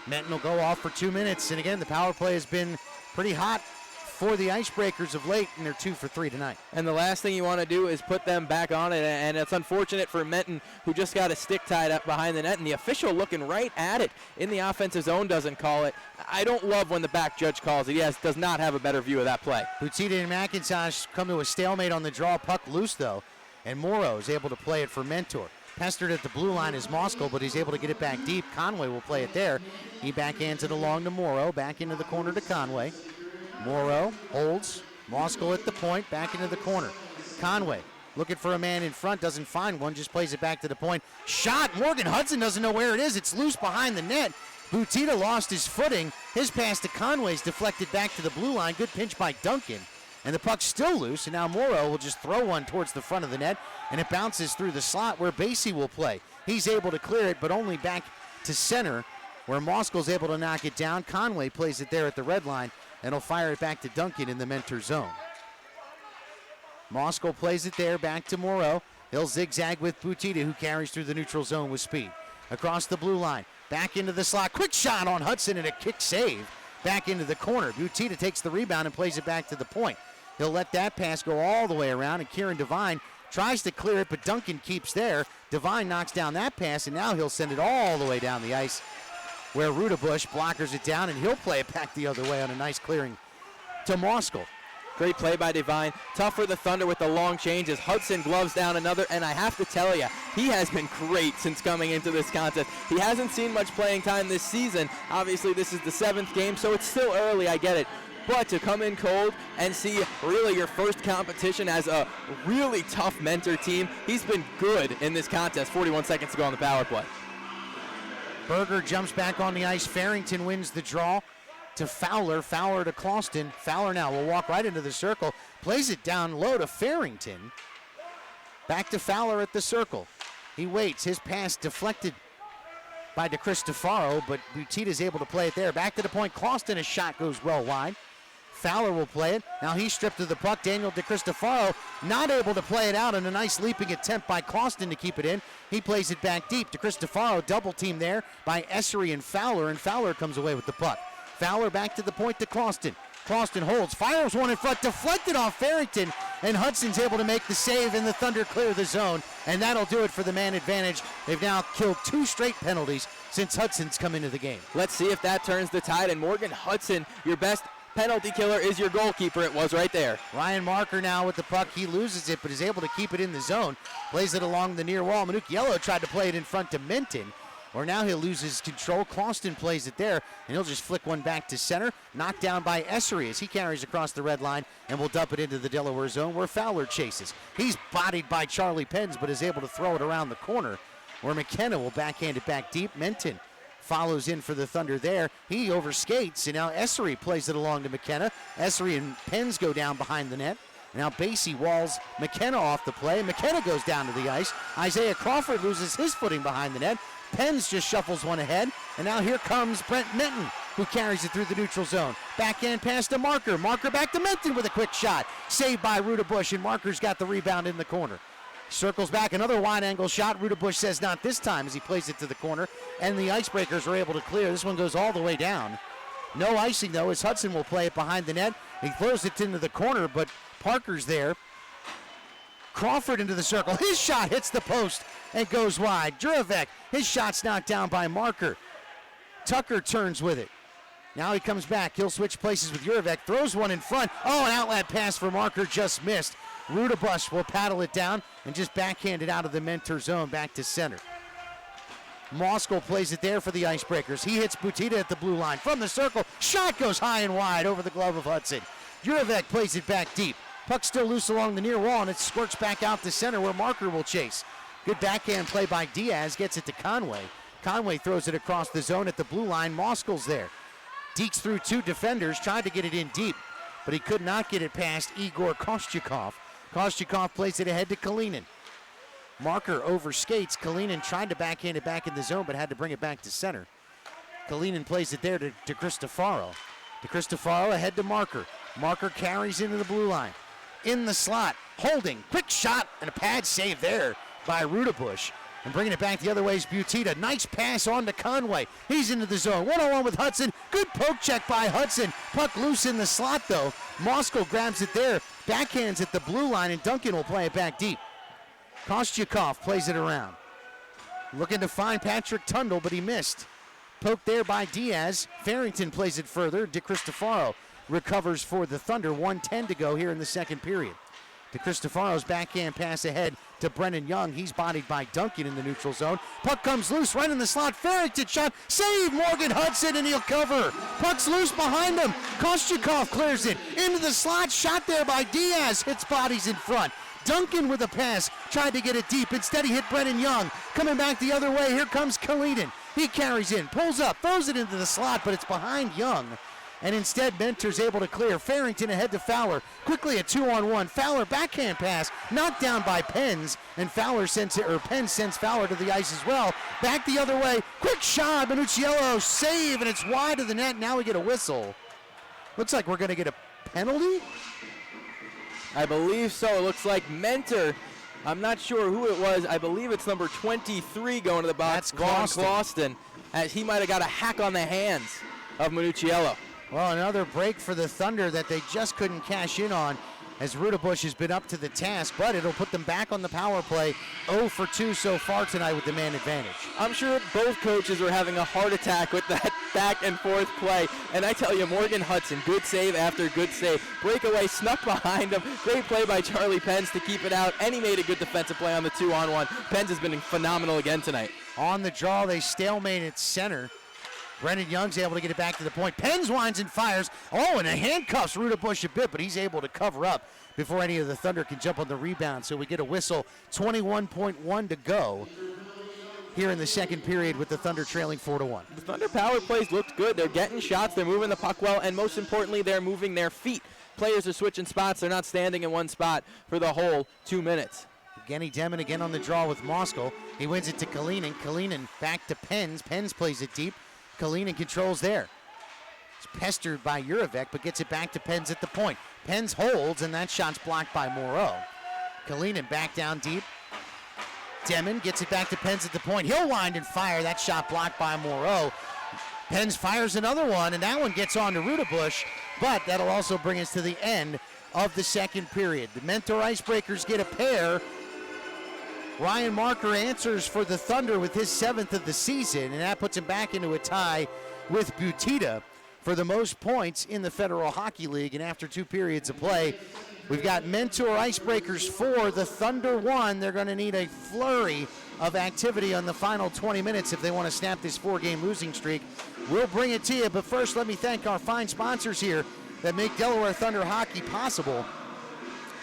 Menton will go off for 2 minutes. And again, the power play has been pretty hot for the Icebreakers of late, and they're 2 for 3 tonight. And the last thing you want to do is put them back on it, and it's unfortunate for Menton, who just got a stick tied up behind the net, and the official looking right at it in the offensive zone doesn't call it. I don't love when the back judge calls it. He does not have a better view of that play. Butita and McIntosh come to a stalemate on the draw. Puck loose, though, and Morrow is able to play it for Mentor. Pestered at the blue line is Moskal, but he's able to get it back deep. Conway will play it there. He backhands it along to Morrow, back into the corner to Conway. Morrow holds. Moskal at the point, back into the corner. Conway looking for a man in front, doesn't find one, just plays it back to the point. Shot, Morgan Hudson doesn't know where it is. It's loose behind the net. Butita lost his footing. His pass to Conway's deflected back to the blue line. Good pinch by Duncan. And the puck's still loose, and now Morrow will just throw one towards the front of the net, and it bounces through the slot where Basie will play. He's able to clear it, but only back to center, where Moskal's able to knock it down. Conway plays it there at the red line, and he'll fire it back to Duncan in the Mentor zone. Moskal plays it there, back to Morrow. He'll zigzag with Butita, who carries through the neutral zone with speed. Across the blue line, back into the slot. Quick shot on Hudson and a kick save. Back into the corner. Butita takes the rebound and plays it back to the point. He'll let that pass go all the way around, and Kieran Devine tries to clear it, but Duncan keeps there. Devine knocks down that pass, and now he'll send it all the way down the ice, where Rudabush blockers it down, and he'll play it back the other way on a nice clearing to Moskal. Great play by Devine. Tough for the Thunder with the long changes. Hudson gloves down another, and I have to tell you, he has been great since coming into this contest. He hasn't seen much playing time this season. Obviously, this is the 7th game, so it's still early, I get it. But to come in cold and see really your first competition as a really tough Mentor team, he's been good in this contest. 41 seconds to go on the power play. Berger jumps back on the ice. Farrington wins the draw to Fowler. Fowler to Clauston. Fowler now will walk right into the circle. Plays it down low to Farrington. Back to Fowler at the circle. He waits. His pass deflected by DeCristofaro, but Butita's able to play it there. Back to the point. Clauston, a shot goes well wide. Fowler will play it. Now he's stripped of the puck. Daniel DeCristofaro not able to play it out, and a nice leaping attempt by Clauston to keep it in. He plays it back deep. DeCristofaro double team there by Essery and Fowler comes away with the puck. Fowler back to the point to Clauston. Clauston holds, fires one in front, deflected off Farrington, and Hudson's able to make the save, and the Thunder clear the zone, and that'll do it for the man advantage. They've now killed 2 straight penalties since Hudson's come into the game. Let's see if that turns the tide, and Morgan Hudson, your best penalty killer, is your goalkeeper. It was right there. Ryan Marker now with the puck. He loses it, but is able to keep it in the zone. Plays it along the near wall. Minucchiello tried to play it in front to Minton, or now he'll lose his control. Clauston plays it there, and he'll just flick one back to center. Knocked down by Essery as he carries across the red line and will dump it into the Delaware zone where Fowler chases. He's bodied by Charlie Penns, but is able to throw it around the corner where McKenna will backhand it back deep. Menton follows in for the Thunder there. He overskates, and now Essery plays it along to McKenna. Essery and Penns go down behind the net. Now Basie walls McKenna off the play. McKenna goes down to the ice. Isaiah Crawford loses his footing behind the net. Penns just shuffles one ahead. And now here comes Brent Minton, who carries it through the neutral zone. Backhand pass to Marker. Marker back to Minton with a quick shot. Saved by Rudabush, and Marker's got the rebound in the corner. Circles back, another wide angle shot. Rudabush says not this time as he plays it to the corner. And the Icebreakers are able to clear. This one goes all the way down. No icing, though, as Hudson will play it behind the net. He throws it into the corner, but Parker's there. Crawford into the circle. His shot hits the post and goes wide. Jurevec, his shot's knocked down by Marker. Tucker turns with it. Now he comes back. He'll switch places with Jurevec. Throws one in front. Oh, an outlet pass for Marker just missed. Rudabush will paddle it down and just backhand it out of the Mentor zone back to center. Moskal plays it there for the Icebreakers. He hits Butita at the blue line. From the circle, shot goes high and wide over the glove of Hudson. Jurevec plays it back deep. Puck still loose along the near wall, and it squirts back out to center where Marker will chase. Good backhand play by Diaz, gets it to Conway. Conway throws it across the zone at the blue line. Moskal's there. Dekes through two defenders, tried to get it in deep, but he could not get it past Igor Kostyakov. Kostyakov plays it ahead to Kalinin. Marker overskates. Kalinin tried to backhand it back in the zone, but had to bring it back to center. Kalinin plays it there to Cristofaro. To Cristofaro ahead to Marker. Marker carries into the blue line. In the slot, holding, quick shot, and a pad save there by Rudabush. And bringing it back the other way is Butita. Nice pass on to Conway. He's into the zone. One-on-one with Hudson. Good poke check by Hudson. Puck loose in the slot, though. Moskal grabs it there. Backhands at the blue line, and Duncan will play it back deep. Kostyakov plays it around. Looking to find Patrick Tundle, but he missed. Poked there by Diaz. Farrington plays it further. De Cristofaro recovers for the Thunder. 1:10 to go here in the second period. De Cristofaro's backhand pass ahead to Brennan Young. He's bodied by Duncan in the neutral zone. Puck comes loose right in the slot. Farrington shot. Save Morgan Hudson, and he'll cover. Puck's loose behind him. Kostyakov clears it. Into the slot. Shot there by Diaz. Hits bodies in front. Duncan with a pass. Tried to get it deep. Instead, he hit Brennan Young. Coming back the other way. Here comes Kalinin. He carries in. Pulls up. Throws it into the slot, but it's behind Young. And instead, Mentor's able to clear. Farrington ahead to Fowler. Quickly a 2-on-1. Fowler backhand pass. Knocked down by Penns. And Penns sends Fowler to the ice as well. Back the other way. Quick shot. Minucciello save, and it's wide of the net. Now we get a whistle. Looks like we're going to get a penalty. I believe so. It looks like Mentor. I'm not sure who it was. I believe it's number 23 going to the box. That's Clauston. As he might have got a hack on the hands of Minucciello. Well, another break for the Thunder that they just couldn't cash in on, as Rudabush has been up to the task, but it'll put them back on the power play. 0 for 2 so far tonight with the man advantage. I'm sure both coaches are having a heart attack with that back and forth play. And I tell you, Morgan Hudson, good save after good save. Breakaway snuck behind him. Great play by Charlie Penns to keep it out. And he made a good defensive play on the 2-on-1. Penns has been phenomenal again tonight. On the draw, they stalemate at center. Brennan Young's able to get it back to the point. Penns winds and fires. Oh, and it handcuffs Rudabush a bit, but he's able to cover up before any of the Thunder can jump on the rebound. So we get a whistle. 21.1 to go here in the second period with the Thunder trailing 4-1. The Thunder power plays looked good. They're getting shots. They're moving the puck well. And most importantly, they're moving their feet. Players are switching spots. They're not standing in one spot for the whole 2 minutes. Genny Demon again on the draw with Moskal. He wins it to Kalinin. Kalinin back to Penns. Penns plays it deep. Kalinin controls there. He's pestered by Jurevec, but gets it back to Penns at the point. Penns holds, and that shot's blocked by Moreau. Kalinin back down deep. Demon gets it back to Penns at the point. He'll wind and fire. That shot blocked by Moreau. Penns fires another one, and that one gets on to Rudabush, but that'll also bring us to the end of the second period. The Mentor Icebreakers get a pair. Ryan Marker answers for the Thunder with his 7th of the season, and that puts him back into a tie with Butita for the most points in the Federal Hockey League. And after 2 periods of play, we've got Mentor Icebreakers 4, the Thunder 1. They're going to need a flurry of activity on the final 20 minutes if they want to snap this 4-game losing streak. We'll bring it to you, but first let me thank our fine sponsors here that make Delaware Thunder hockey possible,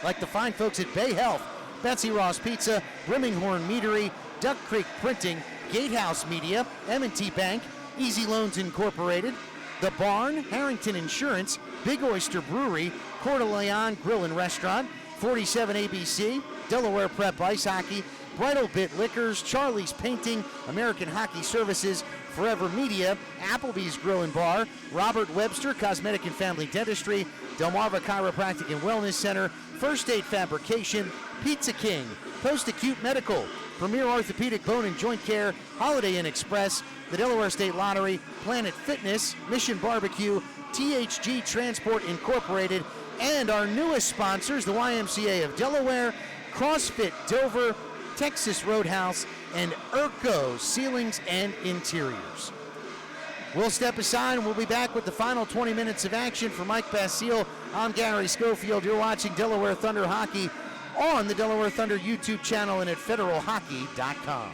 like the fine folks at Bay Health, Betsy Ross Pizza, Brimminghorn Meadery, Duck Creek Printing, Gatehouse Media, M&T Bank, Easy Loans Incorporated, The Barn, Harrington Insurance, Big Oyster Brewery, Coeur d'Leon Grill and Restaurant, 47 ABC, Delaware Prep Ice Hockey, Bridal Bit Liquors, Charlie's Painting, American Hockey Services, Forever Media, Applebee's Grill and Bar, Robert Webster Cosmetic and Family Dentistry, Delmarva Chiropractic and Wellness Center, First Aid Fabrication, Pizza King, Post-Acute Medical, Premier Orthopedic Bone and Joint Care, Holiday Inn Express, the Delaware State Lottery, Planet Fitness, Mission Barbecue, THG Transport Incorporated, and our newest sponsors, the YMCA of Delaware, CrossFit Dover, Texas Roadhouse, and Urco Ceilings and Interiors. We'll step aside and we'll be back with the final 20 minutes of action. For Mike Basile, I'm Gary Schofield. You're watching Delaware Thunder Hockey on the Delaware Thunder YouTube channel and at federalhockey.com.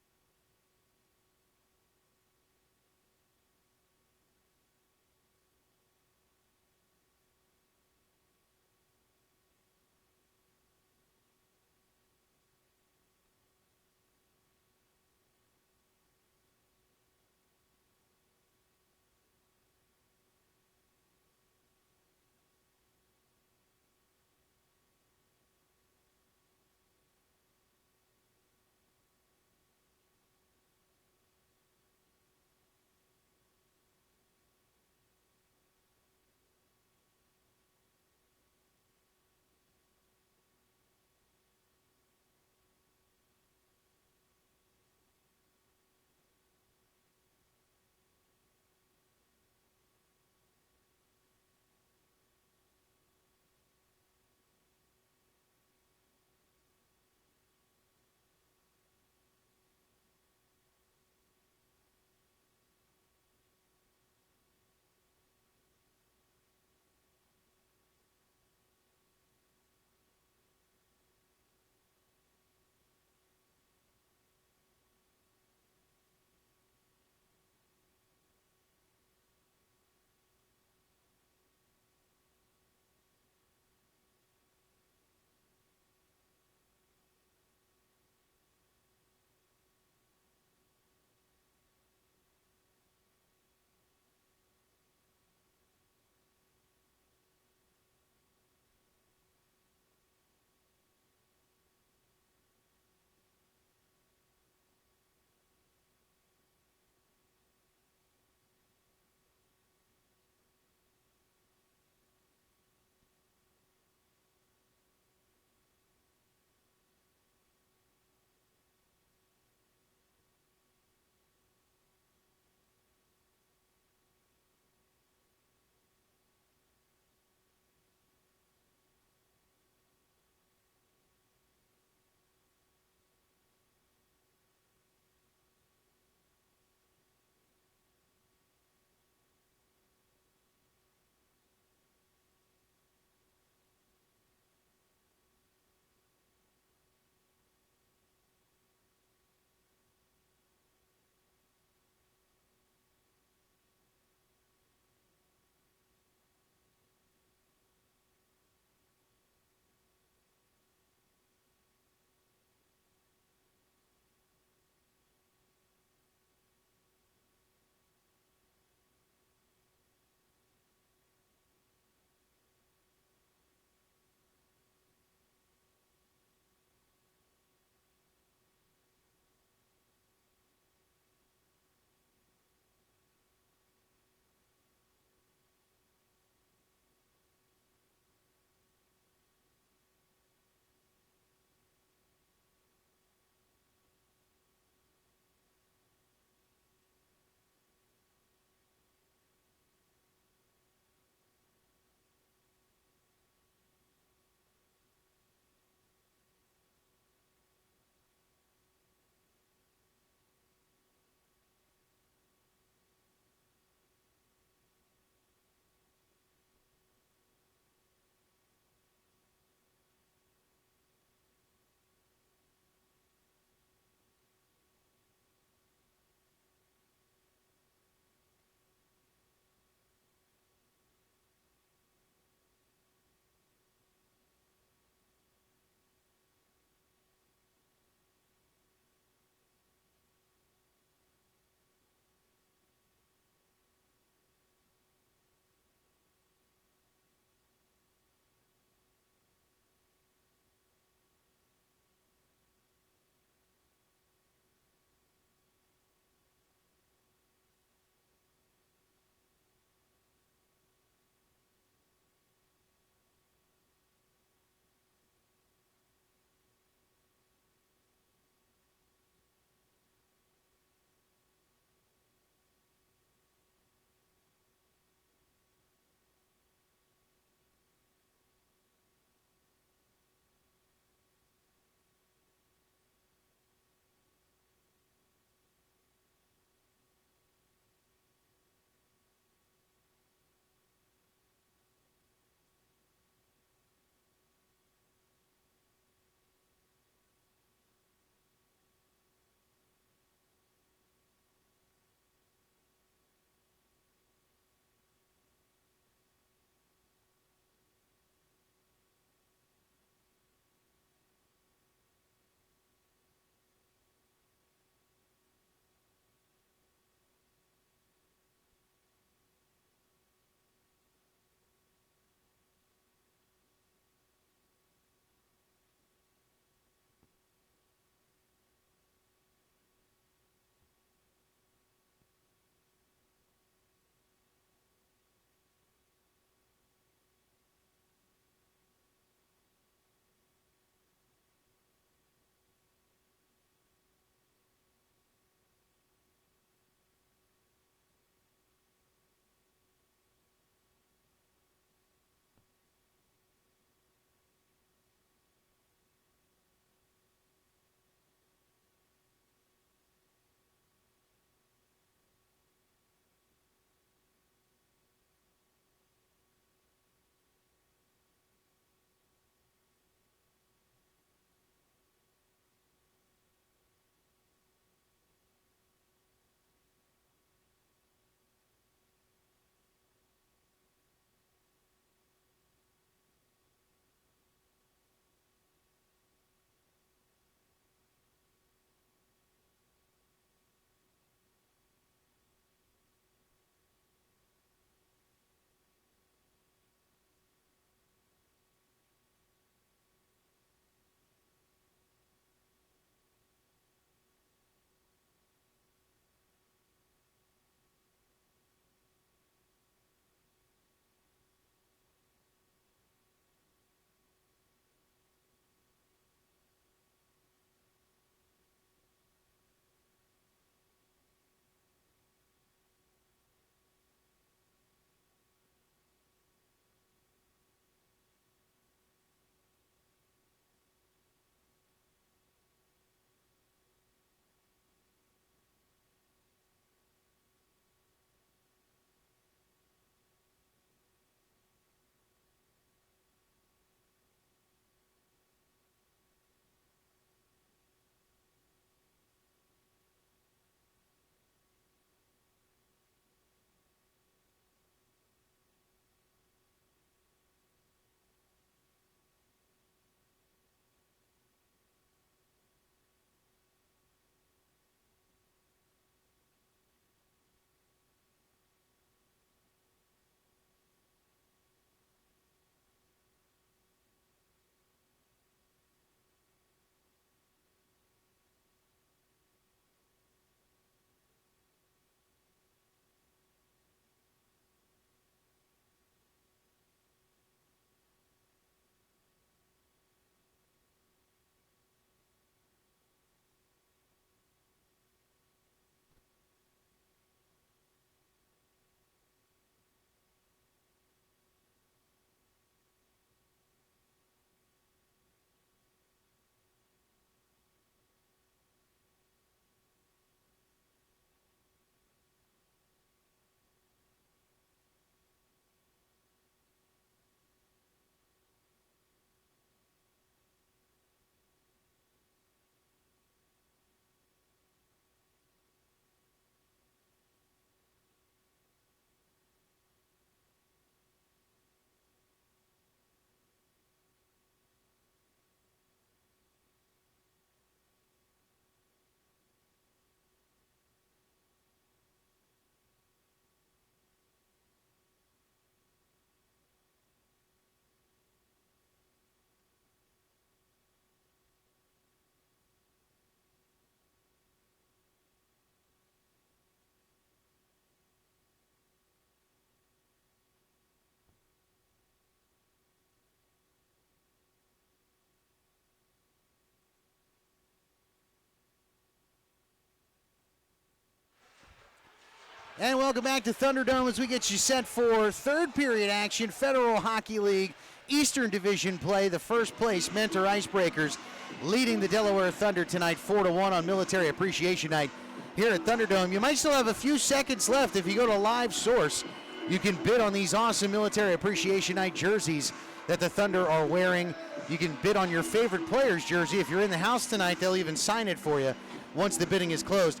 And welcome back to Thunderdome as we get you set for third period action, Federal Hockey League Eastern Division play. The first place Mentor Icebreakers leading the Delaware Thunder tonight 4-1 on Military Appreciation Night here at Thunderdome. You might still have a few seconds left. If you go to Live Source, you can bid on these awesome Military Appreciation Night jerseys that the Thunder are wearing. You can bid on your favorite player's jersey. If you're in the house tonight, they'll even sign it for you once the bidding is closed.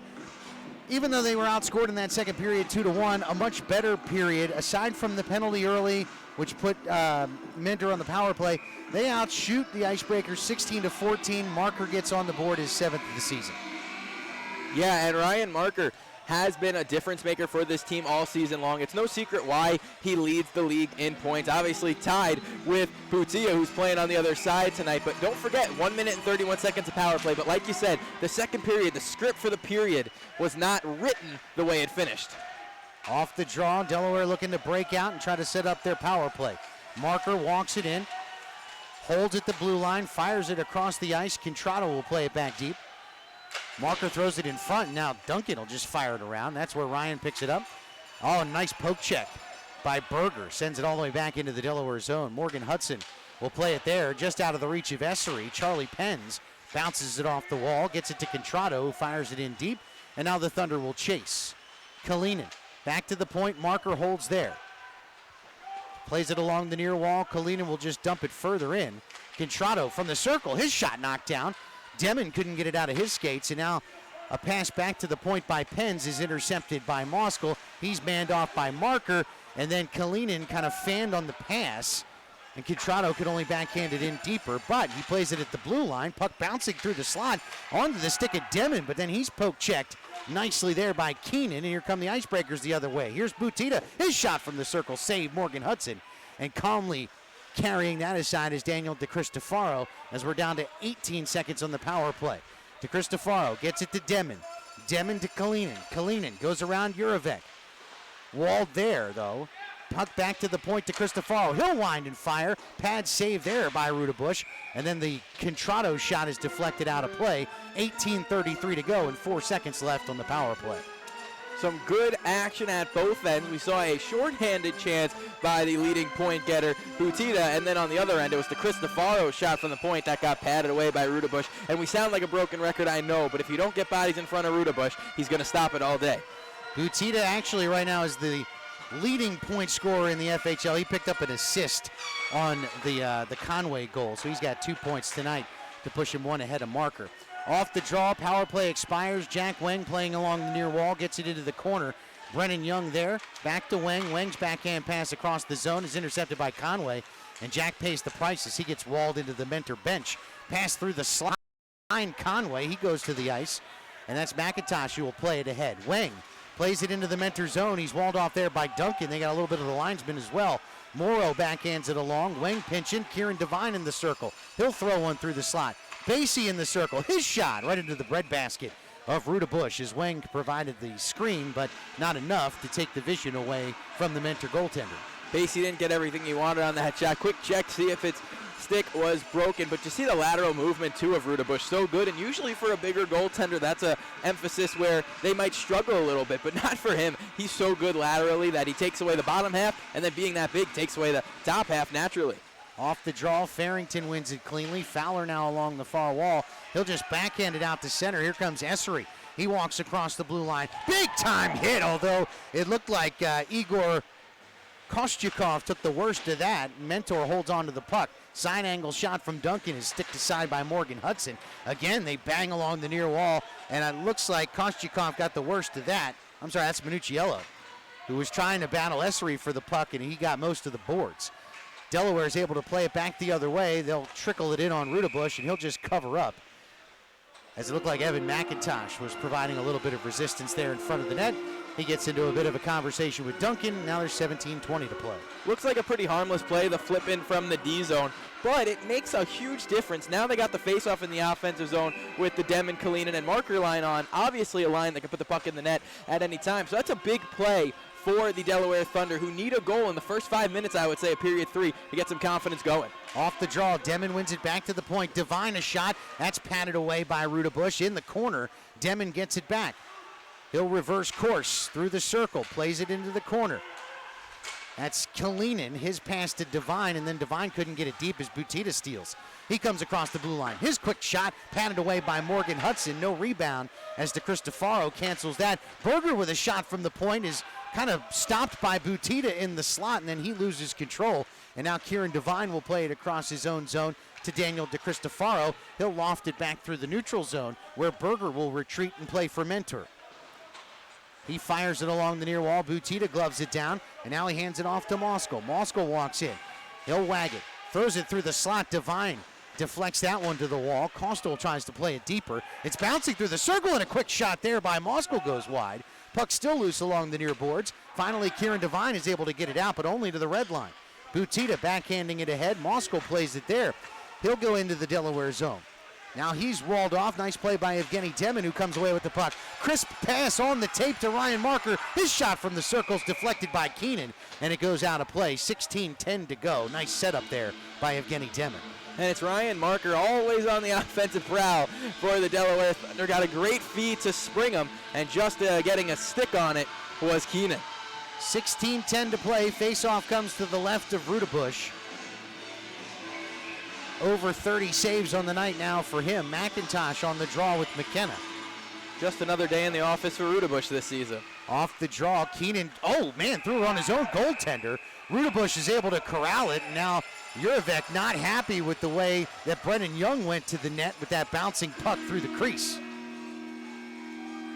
Even though they were outscored in that second period 2-1, a much better period, aside from the penalty early, which put Mentor on the power play, they outshoot the Icebreakers 16-14. Marker gets on the board, his 7th of the season. Yeah, and Ryan Marker has been a difference maker for this team all season long. It's no secret why he leads the league in points. Obviously tied with Boutia, who's playing on the other side tonight. But don't forget, 1 minute and 31 seconds of power play. But like you said, the second period, the script for the period was not written the way it finished. Off the draw, Delaware looking to break out and try to set up their power play. Marker walks it in, holds at the blue line, fires it across the ice. Contrato will play it back deep. Marker throws it in front. Now Duncan will just fire it around. That's where Ryan picks it up. Oh, nice poke check by Berger. Sends it all the way back into the Delaware zone. Morgan Hudson will play it there, just out of the reach of Essery. Charlie Penns bounces it off the wall, gets it to Contrato, who fires it in deep. And now the Thunder will chase. Kalinin back to the point. Marker holds there. Plays it along the near wall. Kalinin will just dump it further in. Contrato from the circle. His shot knocked down. Demon couldn't get it out of his skates, and now a pass back to the point by Penns is intercepted by Moskal. He's manned off by Marker, and then Kalinin kind of fanned on the pass, and Contrato could only backhand it in deeper, but he plays it at the blue line. Puck bouncing through the slot onto the stick of Demon, but then he's poke checked nicely there by Keenan, and here come the Icebreakers the other way. Here's Butita. His shot from the circle saved Morgan Hudson, and calmly carrying that aside is Daniel DeCristofaro as we're down to 18 seconds on the power play. DeCristofaro gets it to Demon. Demon to Kalinin. Kalinin goes around Jurevec. Walled there, though. Puck back to the point to Cristofaro. He'll wind and fire. Pad save there by Rudabush. And then the Contrato shot is deflected out of play. 18:33 to go and 4 seconds left on the power play. Some good action at both ends. We saw a shorthanded chance by the leading point getter, Butita, and then on the other end, it was the Cristofaro shot from the point that got padded away by Rudabush. And we sound like a broken record, I know, but if you don't get bodies in front of Rudabush, he's going to stop it all day. Butita actually right now is the leading point scorer in the FHL. He picked up an assist on the Conway goal, so he's got 2 points tonight to push him one ahead of Marker. Off the draw, power play expires. Jack Weng playing along the near wall, gets it into the corner. Brennan Young there, back to Weng. Weng's backhand pass across the zone is intercepted by Conway, and Jack pays the price as he gets walled into the Mentor bench. Pass through the slot. Conway, he goes to the ice, and that's McIntosh who will play it ahead. Weng plays it into the Mentor zone. He's walled off there by Duncan. They got a little bit of the linesman as well. Morrow backhands it along. Weng pinching. Kieran Devine in the circle. He'll throw one through the slot. Basie in the circle. His shot right into the breadbasket of Rudabush as Weng provided the screen, but not enough to take the vision away from the Mentor goaltender. Basie didn't get everything he wanted on that shot. Quick check, see if its stick was broken, but you see the lateral movement too of Rudabush, so good, and usually for a bigger goaltender, that's a emphasis where they might struggle a little bit, but not for him. He's so good laterally that he takes away the bottom half, and then being that big takes away the top half naturally. Off the draw, Farrington wins it cleanly. Fowler now along the far wall. He'll just backhand it out to center. Here comes Essery. He walks across the blue line. Big time hit, although it looked like Igor Kostyukov took the worst of that. Mentor holds on to the puck. Side angle shot from Duncan is sticked aside by Morgan Hudson. Again, they bang along the near wall, and it looks like Kostyukov got the worst of that. I'm sorry, that's Minucciello, who was trying to battle Essery for the puck, and he got most of the boards. Delaware is able to play it back the other way. They'll trickle it in on Rudabush, and he'll just cover up. As it looked like Evan McIntosh was providing a little bit of resistance there in front of the net. He gets into a bit of a conversation with Duncan. Now there's 17:20 to play. Looks like a pretty harmless play, the flip in from the D zone, but it makes a huge difference. Now they got the face-off in the offensive zone with the Demon, Kalinin, and Marker line on. Obviously a line that can put the puck in the net at any time. So that's a big play for the Delaware Thunder, who need a goal in the first 5 minutes, I would say, of period 3 to get some confidence going. Off the draw, Demon wins it back to the point. Devine a shot. That's patted away by Rudabush in the corner. Demon gets it back. He'll reverse course through the circle, plays it into the corner. That's Kalinin, his pass to Devine, and then Devine couldn't get it deep as Butita steals. He comes across the blue line. His quick shot, patted away by Morgan Hudson. No rebound as DeCristofaro cancels that. Berger with a shot from the point is kind of stopped by Butita in the slot, and then he loses control. And now Kieran Devine will play it across his own zone to Daniel DeCristofaro. He'll loft it back through the neutral zone, where Berger will retreat and play for Mentor. He fires it along the near wall. Butita gloves it down, and now he hands it off to Moskal. Moskal walks in. He'll wag it. Throws it through the slot. Devine deflects that one to the wall. Coastal tries to play it deeper. It's bouncing through the circle, and a quick shot there by Moskal goes wide. Puck still loose along the near boards. Finally, Kieran Devine is able to get it out, but only to the red line. Butita backhanding it ahead. Moskal plays it there. He'll go into the Delaware zone. Now he's walled off. Nice play by Evgeny Demin, who comes away with the puck. Crisp pass on the tape to Ryan Marker. His shot from the circle's deflected by Keenan, and it goes out of play. 16-10 to go. Nice setup there by Evgeny Demin. And it's Ryan Marker always on the offensive prowl for the Delaware Thunder. Got a great feed to Springham, and just getting a stick on it was Keenan. 16-10 to play. Face-off comes to the left of Rudabush. Over 30 saves on the night now for him. McIntosh on the draw with McKenna. Just another day in the office for Rudabush this season. Off the draw, Keenan, oh man, threw it on his own goaltender. Rudabush is able to corral it, and now Jurevec not happy with the way that Brennan Young went to the net with that bouncing puck through the crease.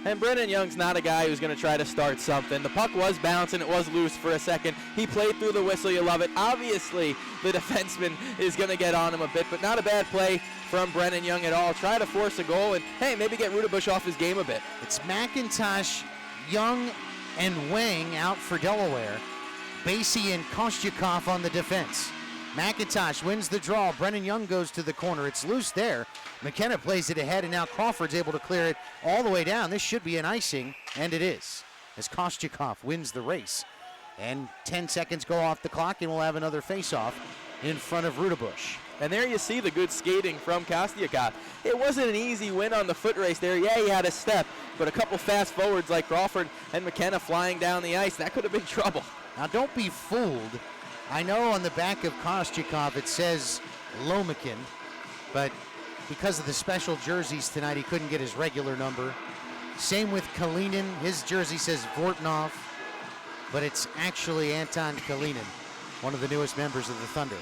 And Brennan Young's not a guy who's going to try to start something. The puck was bouncing. It was loose for a second. He played through the whistle. You love it. Obviously, the defenseman is going to get on him a bit, but not a bad play from Brennan Young at all. Try to force a goal and, hey, maybe get Rudabush off his game a bit. It's McIntosh, Young, and Wang out for Delaware. Basie and Kostyakov on the defense. McIntosh wins the draw. Brennan Young goes to the corner. It's loose there. McKenna plays it ahead, and now Crawford's able to clear it all the way down. This should be an icing, and it is, as Kostyakov wins the race. And 10 seconds go off the clock, and we'll have another face-off in front of Rudabush. And there you see the good skating from Kostyakov. It wasn't an easy win on the foot race there. Yeah, he had a step, but a couple fast forwards like Crawford and McKenna flying down the ice, that could have been trouble. Now don't be fooled. I know on the back of Kostyakov it says Lomikin, but because of the special jerseys tonight, he couldn't get his regular number. Same with Kalinin. His jersey says Vortnov, but it's actually Anton Kalinin, one of the newest members of the Thunder.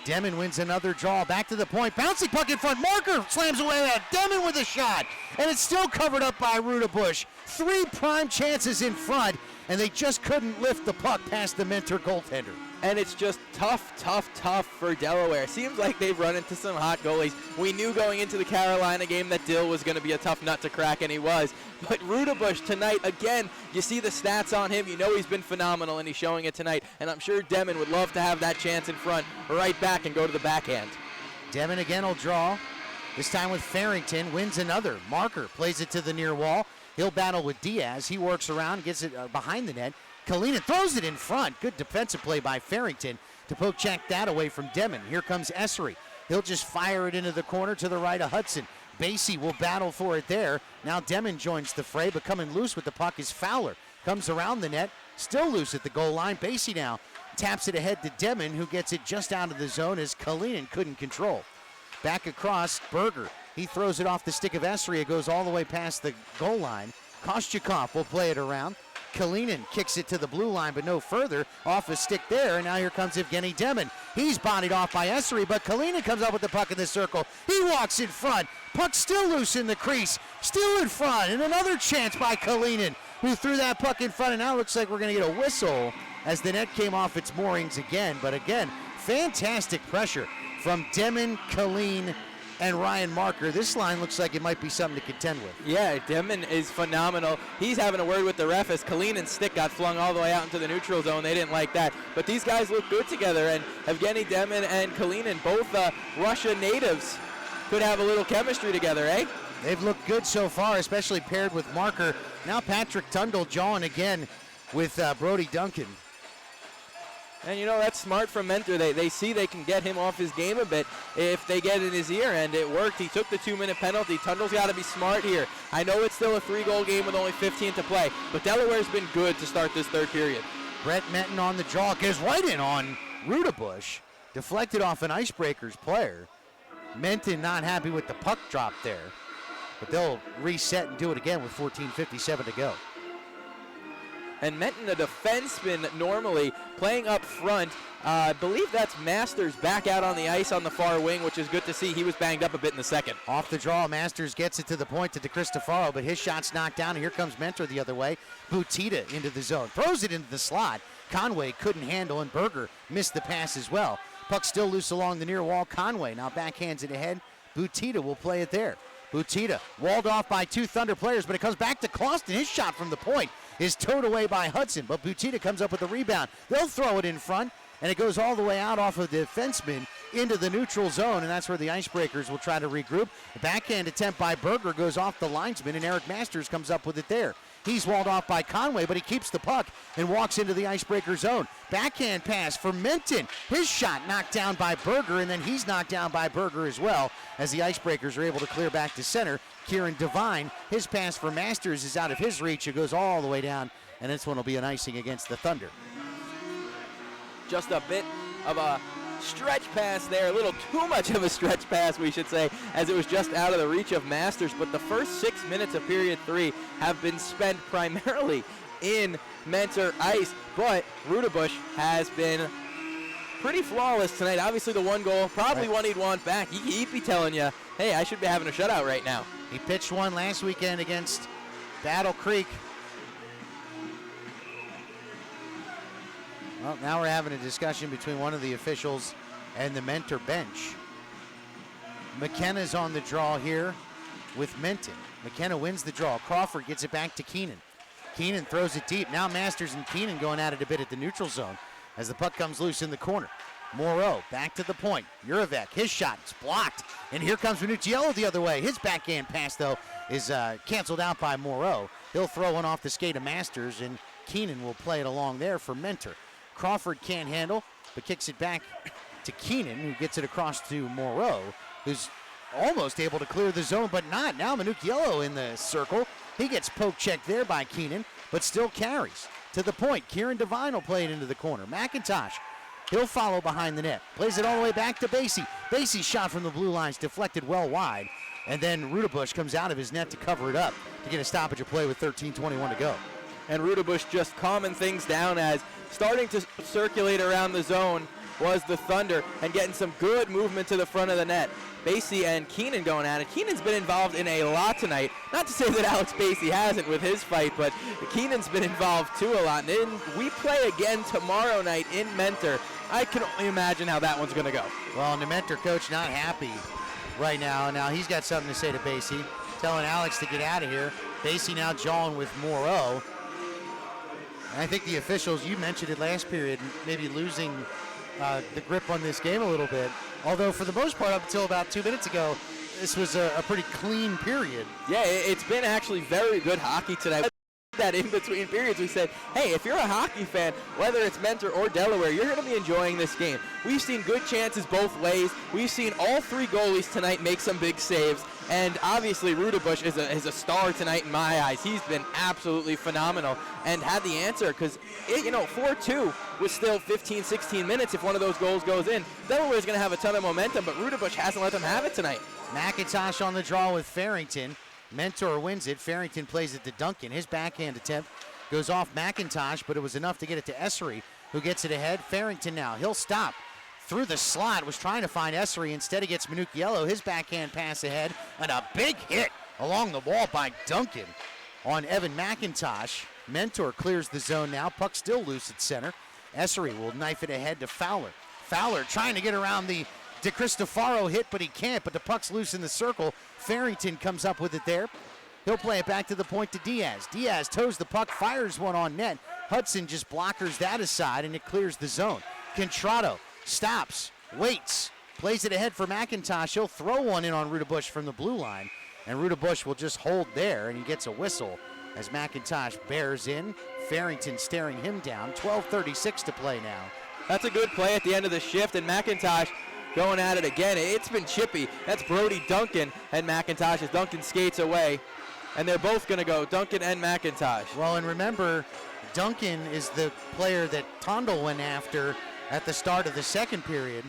Demin wins another draw. Back to the point. Bouncing puck in front. Marker slams away that. Demin with a shot. And it's still covered up by Rudabush. 3 prime chances in front, and they just couldn't lift the puck past the Mentor goaltender. And it's just tough for Delaware. Seems like they've run into some hot goalies. We knew going into the Carolina game that Dill was going to be a tough nut to crack, and he was. But Rudabush tonight, again, you see the stats on him. You know he's been phenomenal, and he's showing it tonight. And I'm sure Demin would love to have that chance in front, right back and go to the backhand. Demin again will draw. This time with Farrington, wins another. Marker plays it to the near wall. He'll battle with Diaz. He works around, gets it behind the net. Kalina throws it in front. Good defensive play by Farrington to poke check that away from Demin. Here comes Essery. He'll just fire it into the corner to the right of Hudson. Basie will battle for it there. Now Demin joins the fray, but coming loose with the puck is Fowler. Comes around the net, still loose at the goal line. Basie now taps it ahead to Demin, who gets it just out of the zone as Kalinin couldn't control. Back across, Berger. He throws it off the stick of Essery. It goes all the way past the goal line. Kostyakov will play it around. Kalinin kicks it to the blue line, but no further. Off his stick there, and now here comes Evgeny Demin. He's bodied off by Essery, but Kalinin comes up with the puck in the circle. He walks in front. Puck still loose in the crease. Still in front, and another chance by Kalinin, who threw that puck in front, and now it looks like we're going to get a whistle as the net came off its moorings again. But again, fantastic pressure from Demin, Kalin, and Ryan Marker. This line looks like it might be something to contend with. Yeah, Demin is phenomenal. He's having a word with the ref as Kalin's stick got flung all the way out into the neutral zone. They didn't like that. But these guys look good together, and Evgeny Demin and Kalinin, both Russia natives, could have a little chemistry together, eh? They've looked good so far, especially paired with Marker. Now Patrick Tundle jawing again with Brody Duncan. And you know, that's smart from Mentor. They see they can get him off his game a bit if they get in his ear, and it worked. He took the 2-minute penalty. Tundle's got to be smart here. I know it's still a 3-goal game with only 15 to play, but Delaware's been good to start this third period. Brett Menton on the draw, goes right in on Rudabush. Deflected off an Icebreakers player. Menton not happy with the puck drop there, but they'll reset and do it again with 14:57 to go. And Menton, a defenseman normally, playing up front. I believe that's Masters back out on the ice on the far wing, which is good to see. He was banged up a bit in the second. Off the draw, Masters gets it to the point to DeCristofaro, but his shot's knocked down, and here comes Mentor the other way. Butita into the zone, throws it into the slot. Conway couldn't handle, and Berger missed the pass as well. Puck still loose along the near wall. Conway now backhands it ahead. Butita will play it there. Butita walled off by 2 Thunder players, but it comes back to Clauston. His shot from the point is towed away by Hudson, but Butita comes up with the rebound. They'll throw it in front, and it goes all the way out off of the defenseman into the neutral zone, and that's where the Icebreakers will try to regroup. The backhand attempt by Berger goes off the linesman, and Eric Masters comes up with it there. He's walled off by Conway, but he keeps the puck and walks into the Icebreaker zone. Backhand pass for Menton. His shot knocked down by Berger, and then he's knocked down by Berger as well as the Icebreakers are able to clear back to center. Kieran Devine, his pass for Masters is out of his reach. It goes all the way down, and this one will be an icing against the Thunder. Just a bit of a stretch pass there, a little too much of a stretch pass, we should say, as it was just out of the reach of Masters. But the first 6 minutes of period 3 have been spent primarily in Mentor ice, but Rudabush has been pretty flawless tonight. Obviously the 1 goal, probably one he'd want back. He'd be telling you, hey, I should be having a shutout right now. He pitched one last weekend against Battle Creek. Well, now we're having a discussion between one of the officials and the Mentor bench. McKenna's on the draw here with Menton. McKenna wins the draw. Crawford gets it back to Keenan. Keenan throws it deep. Now Masters and Keenan going at it a bit at the neutral zone as the puck comes loose in the corner. Moreau back to the point. Jurevec, his shot is blocked. And here comes Minucciello the other way. His backhand pass, though, is canceled out by Moreau. He'll throw one off the skate of Masters, and Keenan will play it along there for Mentor. Crawford can't handle, but kicks it back to Keenan, who gets it across to Moreau, who's almost able to clear the zone, but not. Now Minucciello in the circle. He gets poke checked there by Keenan, but still carries to the point. Kieran Devine will play it into the corner. McIntosh, he'll follow behind the net. Plays it all the way back to Basie. Basie's shot from the blue line's deflected well wide, and then Rudabush comes out of his net to cover it up to get a stoppage of play with 13:21 to go. And Rudabush just calming things down as starting to circulate around the zone was the Thunder and getting some good movement to the front of the net. Basie and Keenan going at it. Keenan's been involved in a lot tonight. Not to say that Alex Basie hasn't with his fight, but Keenan's been involved too a lot. And then we play again tomorrow night in Mentor. I can only imagine how that one's going to go. Well, and the Mentor coach not happy right now. Now he's got something to say to Basie, telling Alex to get out of here. Basie now jawing with Moreau. And I think the officials, you mentioned it last period, maybe losing the grip on this game a little bit. Although for the most part, up until about 2 minutes ago, this was a pretty clean period. Yeah, it's been actually very good hockey tonight. That in between periods, we said, hey, if you're a hockey fan, whether it's Mentor or Delaware, you're going to be enjoying this game. We've seen good chances both ways. We've seen all 3 goalies tonight make some big saves. And obviously, Rudabush is a star tonight in my eyes. He's been absolutely phenomenal and had the answer because, 4-2 was still 15, 16 minutes if one of those goals goes in. Delaware's going to have a ton of momentum, but Rudabush hasn't let them have it tonight. McIntosh on the draw with Farrington. Mentor wins it. Farrington plays it to Duncan. His backhand attempt goes off McIntosh, but it was enough to get it to Essery, who gets it ahead. Farrington now, he'll stop through the slot, was trying to find Essery. Instead, he gets Minucciello. His backhand pass ahead, and a big hit along the wall by Duncan on Evan McIntosh. Mentor clears the zone now. Puck still loose at center. Essery will knife it ahead to Fowler. Fowler trying to get around the DeCristofaro hit, but he can't, but the puck's loose in the circle. Farrington comes up with it there. He'll play it back to the point to Diaz. Diaz toes the puck, fires one on net. Hudson just blockers that aside, and it clears the zone. Contrato stops, waits, plays it ahead for McIntosh. He'll throw one in on Rudabush from the blue line, and Rudabush will just hold there, and he gets a whistle as McIntosh bears in. Farrington staring him down. 12:36 to play now. That's a good play at the end of the shift, and McIntosh going at it again. It's been chippy. That's Brody Duncan and McIntosh as Duncan skates away. And they're both going to go, Duncan and McIntosh. Well, and remember, Duncan is the player that Tondel went after at the start of the second period.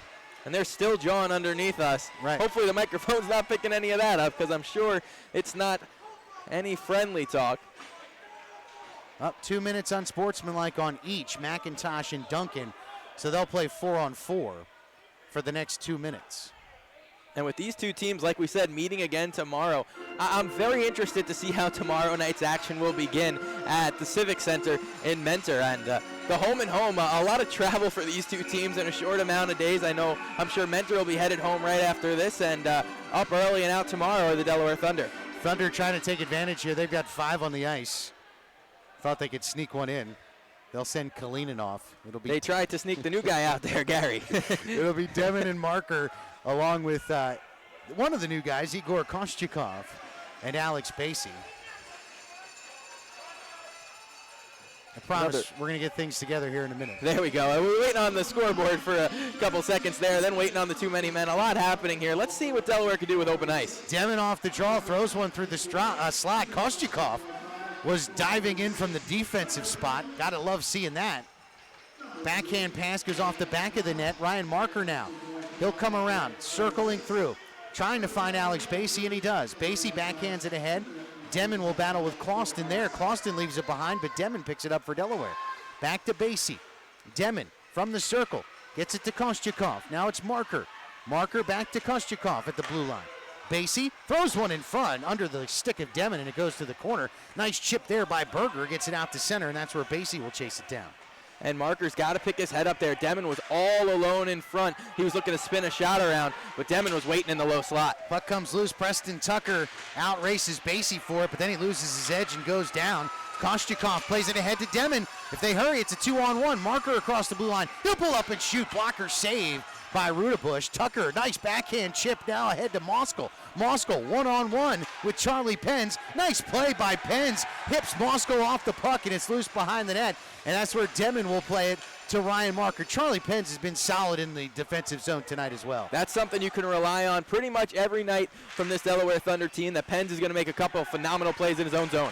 And they're still jawing underneath us. Right. Hopefully the microphone's not picking any of that up, because I'm sure it's not any friendly talk. Up 2 minutes unsportsmanlike on each, McIntosh and Duncan. So they'll play 4-on-4 for the next 2 minutes. And with these two teams, like we said, meeting again tomorrow, I'm very interested to see how tomorrow night's action will begin at the Civic Center in Mentor. And the home and home, a lot of travel for these two teams in a short amount of days. I'm sure Mentor will be headed home right after this, and up early and out tomorrow are the Delaware Thunder. Thunder trying to take advantage here. They've got 5 on the ice. Thought they could sneak one in. They'll send Kalinin off. They tried to sneak the new guy out there, Gary. It'll be Demon and Marker, along with one of the new guys, Igor Kostyukov, and Alex Basie. I promise we're going to get things together here in a minute. There we go. We're waiting on the scoreboard for a couple seconds there, then waiting on the too many men. A lot happening here. Let's see what Delaware can do with open ice. Demon off the draw, throws one through the slot. Kostyukov was diving in from the defensive spot. Gotta love seeing that. Backhand pass goes off the back of the net. Ryan Marker now. He'll come around, circling through, trying to find Alex Basie, and he does. Basie backhands it ahead. Demon will battle with Clauston there. Clauston leaves it behind, but Demon picks it up for Delaware. Back to Basie. Demon from the circle. Gets it to Kostyukov. Now it's Marker. Marker back to Kostyukov at the blue line. Basie throws one in front under the stick of Demon, and it goes to the corner. Nice chip there by Berger. Gets it out to center, and that's where Basie will chase it down. And Marker's got to pick his head up there. Demon was all alone in front. He was looking to spin a shot around, but Demon was waiting in the low slot. Puck comes loose. Preston Tucker out races Basie for it, but then he loses his edge and goes down. Kostyukov plays it ahead to Demon. If they hurry, it's a 2-on-1. Marker across the blue line. He'll pull up and shoot. Blocker save by Rudabush. Tucker, nice backhand chip now ahead to Moskal. Moskal one-on-one with Charlie Penz. Nice play by Penz. Hips Moskal off the puck, and it's loose behind the net. And that's where Demon will play it to Ryan Marker. Charlie Penz has been solid in the defensive zone tonight as well. That's something you can rely on pretty much every night from this Delaware Thunder team, that Penz is going to make a couple of phenomenal plays in his own zone.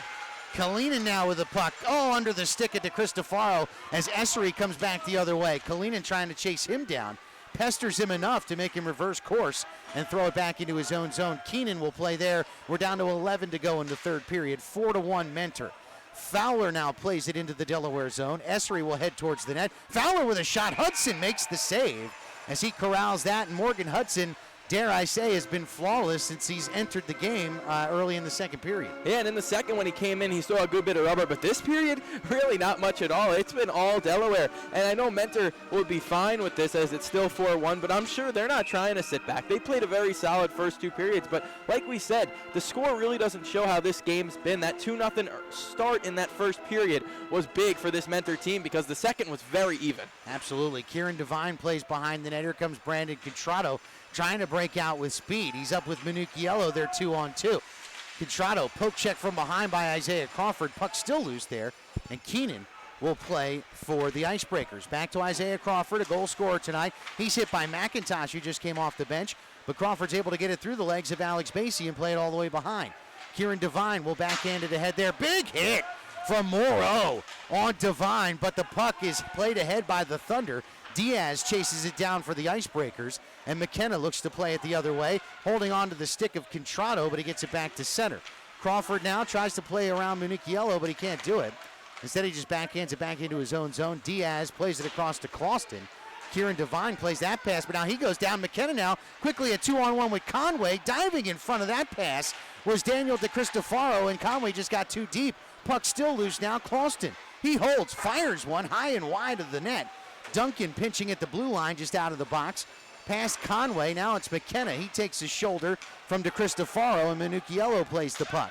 Kalinin now with the puck. Oh, under the stick of DeCristofaro as Essery comes back the other way. Kalinin trying to chase him down. Pesters him enough to make him reverse course and throw it back into his own zone. Keenan will play there. We're down to 11 to go in the third period. 4-1 Mentor. Fowler now plays it into the Delaware zone. Essery will head towards the net. Fowler with a shot. Hudson makes the save as he corrals that. And Morgan Hudson, dare I say, has been flawless since he's entered the game early in the second period. Yeah, and in the second when he came in, he saw a good bit of rubber, but this period, really not much at all. It's been all Delaware, and I know Mentor will be fine with this as it's still 4-1, but I'm sure they're not trying to sit back. They played a very solid first two periods, but like we said, the score really doesn't show how this game's been. That 2-0 start in that first period was big for this Mentor team because the second was very even. Absolutely. Kieran Devine plays behind the net. Here comes Brandon Contrato, trying to break out with speed. He's up with Minucchiello. They're 2-on-2. Contrato, poke check from behind by Isaiah Crawford. Puck still loose there. And Keenan will play for the Icebreakers. Back to Isaiah Crawford, a goal scorer tonight. He's hit by McIntosh, who just came off the bench. But Crawford's able to get it through the legs of Alex Basie and play it all the way behind. Kieran Devine will backhand it ahead there. Big hit from Morrow on Devine, but the puck is played ahead by the Thunder. Diaz chases it down for the Icebreakers, and McKenna looks to play it the other way, holding on to the stick of Contrato, but he gets it back to center. Crawford now tries to play around Minucchiello, but he can't do it. Instead, he just backhands it back into his own zone. Diaz plays it across to Clauston. Kieran Devine plays that pass, but now he goes down. McKenna now quickly a 2-on-1 with Conway. Diving in front of that pass was Daniel DeCristofaro, and Conway just got too deep. Puck still loose now. Clauston, he holds, fires one high and wide of the net. Duncan pinching at the blue line just out of the box. Past Conway, now it's McKenna. He takes his shoulder from DeCristofaro, and Minucchiello plays the puck.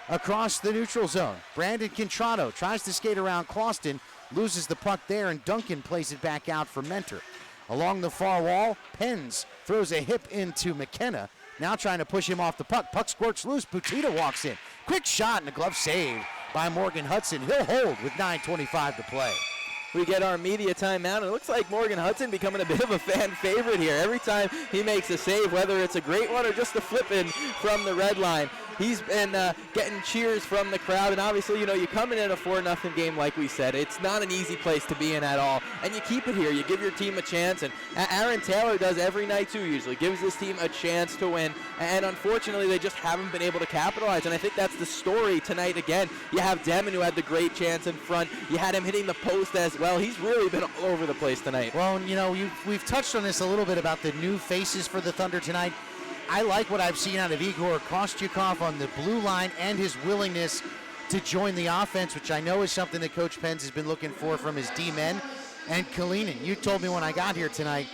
Across the neutral zone, Brandon Contrato tries to skate around Clauston, loses the puck there, and Duncan plays it back out for Mentor. Along the far wall, Penz throws a hip into McKenna, now trying to push him off the puck. Puck squirts loose, Butita walks in. Quick shot and a glove save by Morgan Hudson. He'll hold with 9:25 to play. we get our media timeout. It looks like Morgan Hudson becoming a bit of a fan favorite here. Every time he makes a save, whether it's a great one or just a flip in from the red line, he's been getting cheers from the crowd. And obviously, you come in a 4-0 game like we said. It's not an easy place to be in at all. And you keep it here. You give your team a chance. And Aaron Taylor does every night too, usually. Gives this team a chance to win. And unfortunately, they just haven't been able to capitalize. And I think that's the story tonight again. You have Demon, who had the great chance in front. You had him hitting the post as well. He's really been all over the place tonight. Well, we've touched on this a little bit about the new faces for the Thunder tonight. I like what I've seen out of Igor Kostyukov on the blue line and his willingness to join the offense, which I know is something that Coach Pence has been looking for from his D-men. And Kalinin, you told me when I got here tonight,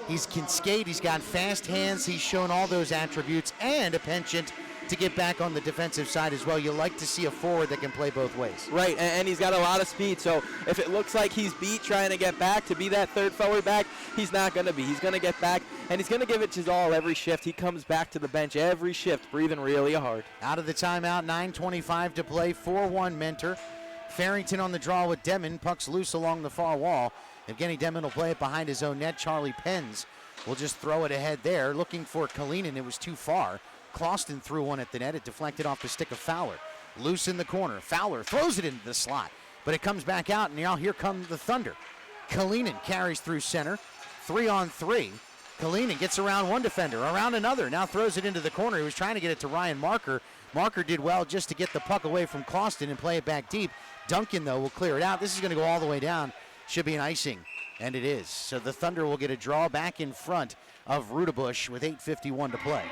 he can skate, he's got fast hands, he's shown all those attributes, and a penchant to get back on the defensive side as well. You like to see a forward that can play both ways. Right, and he's got a lot of speed, so if it looks like he's beat trying to get back to be that third forward back, he's not going to be. He's going to get back, and he's going to give it his all every shift. He comes back to the bench every shift, breathing really hard. Out of the timeout, 9:25 to play, 4-1 Mentor. Farrington on the draw with Demon, pucks loose along the far wall. Evgeny Demon will play it behind his own net. Charlie Penz will just throw it ahead there, looking for Kalinin. It was too far. Clauston threw one at the net. It deflected off the stick of Fowler. Loose in the corner. Fowler throws it into the slot, but it comes back out, and now here come the Thunder. Kalinin carries through center. 3-on-3. Kalinin gets around one defender, around another. Now throws it into the corner. He was trying to get it to Ryan Marker. Marker did well just to get the puck away from Clauston and play it back deep. Duncan, though, will clear it out. This is going to go all the way down. Should be an icing, and it is. So the Thunder will get a draw back in front of Rudebush with 8:51 to play.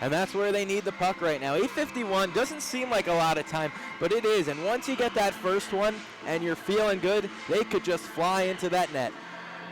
And that's where they need the puck right now. 8:51 doesn't seem like a lot of time, but it is. And once you get that first one and you're feeling good, they could just fly into that net.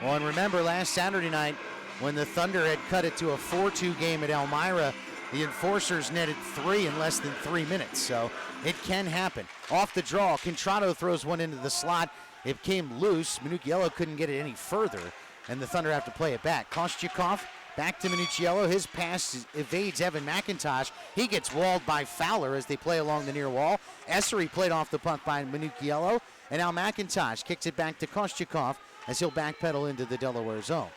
Well, and remember last Saturday night when the Thunder had cut it to a 4-2 game at Elmira, the Enforcers netted 3 in less than 3 minutes. So it can happen. Off the draw, Contrado throws one into the slot. It came loose. Minucciello couldn't get it any further, and the Thunder have to play it back. Kostyukov back to Minucciello. His pass evades Evan McIntosh. He gets walled by Fowler as they play along the near wall. Essery played off the puck by Minucciello. And now McIntosh kicks it back to Kostyukov as he'll backpedal into the Delaware zone.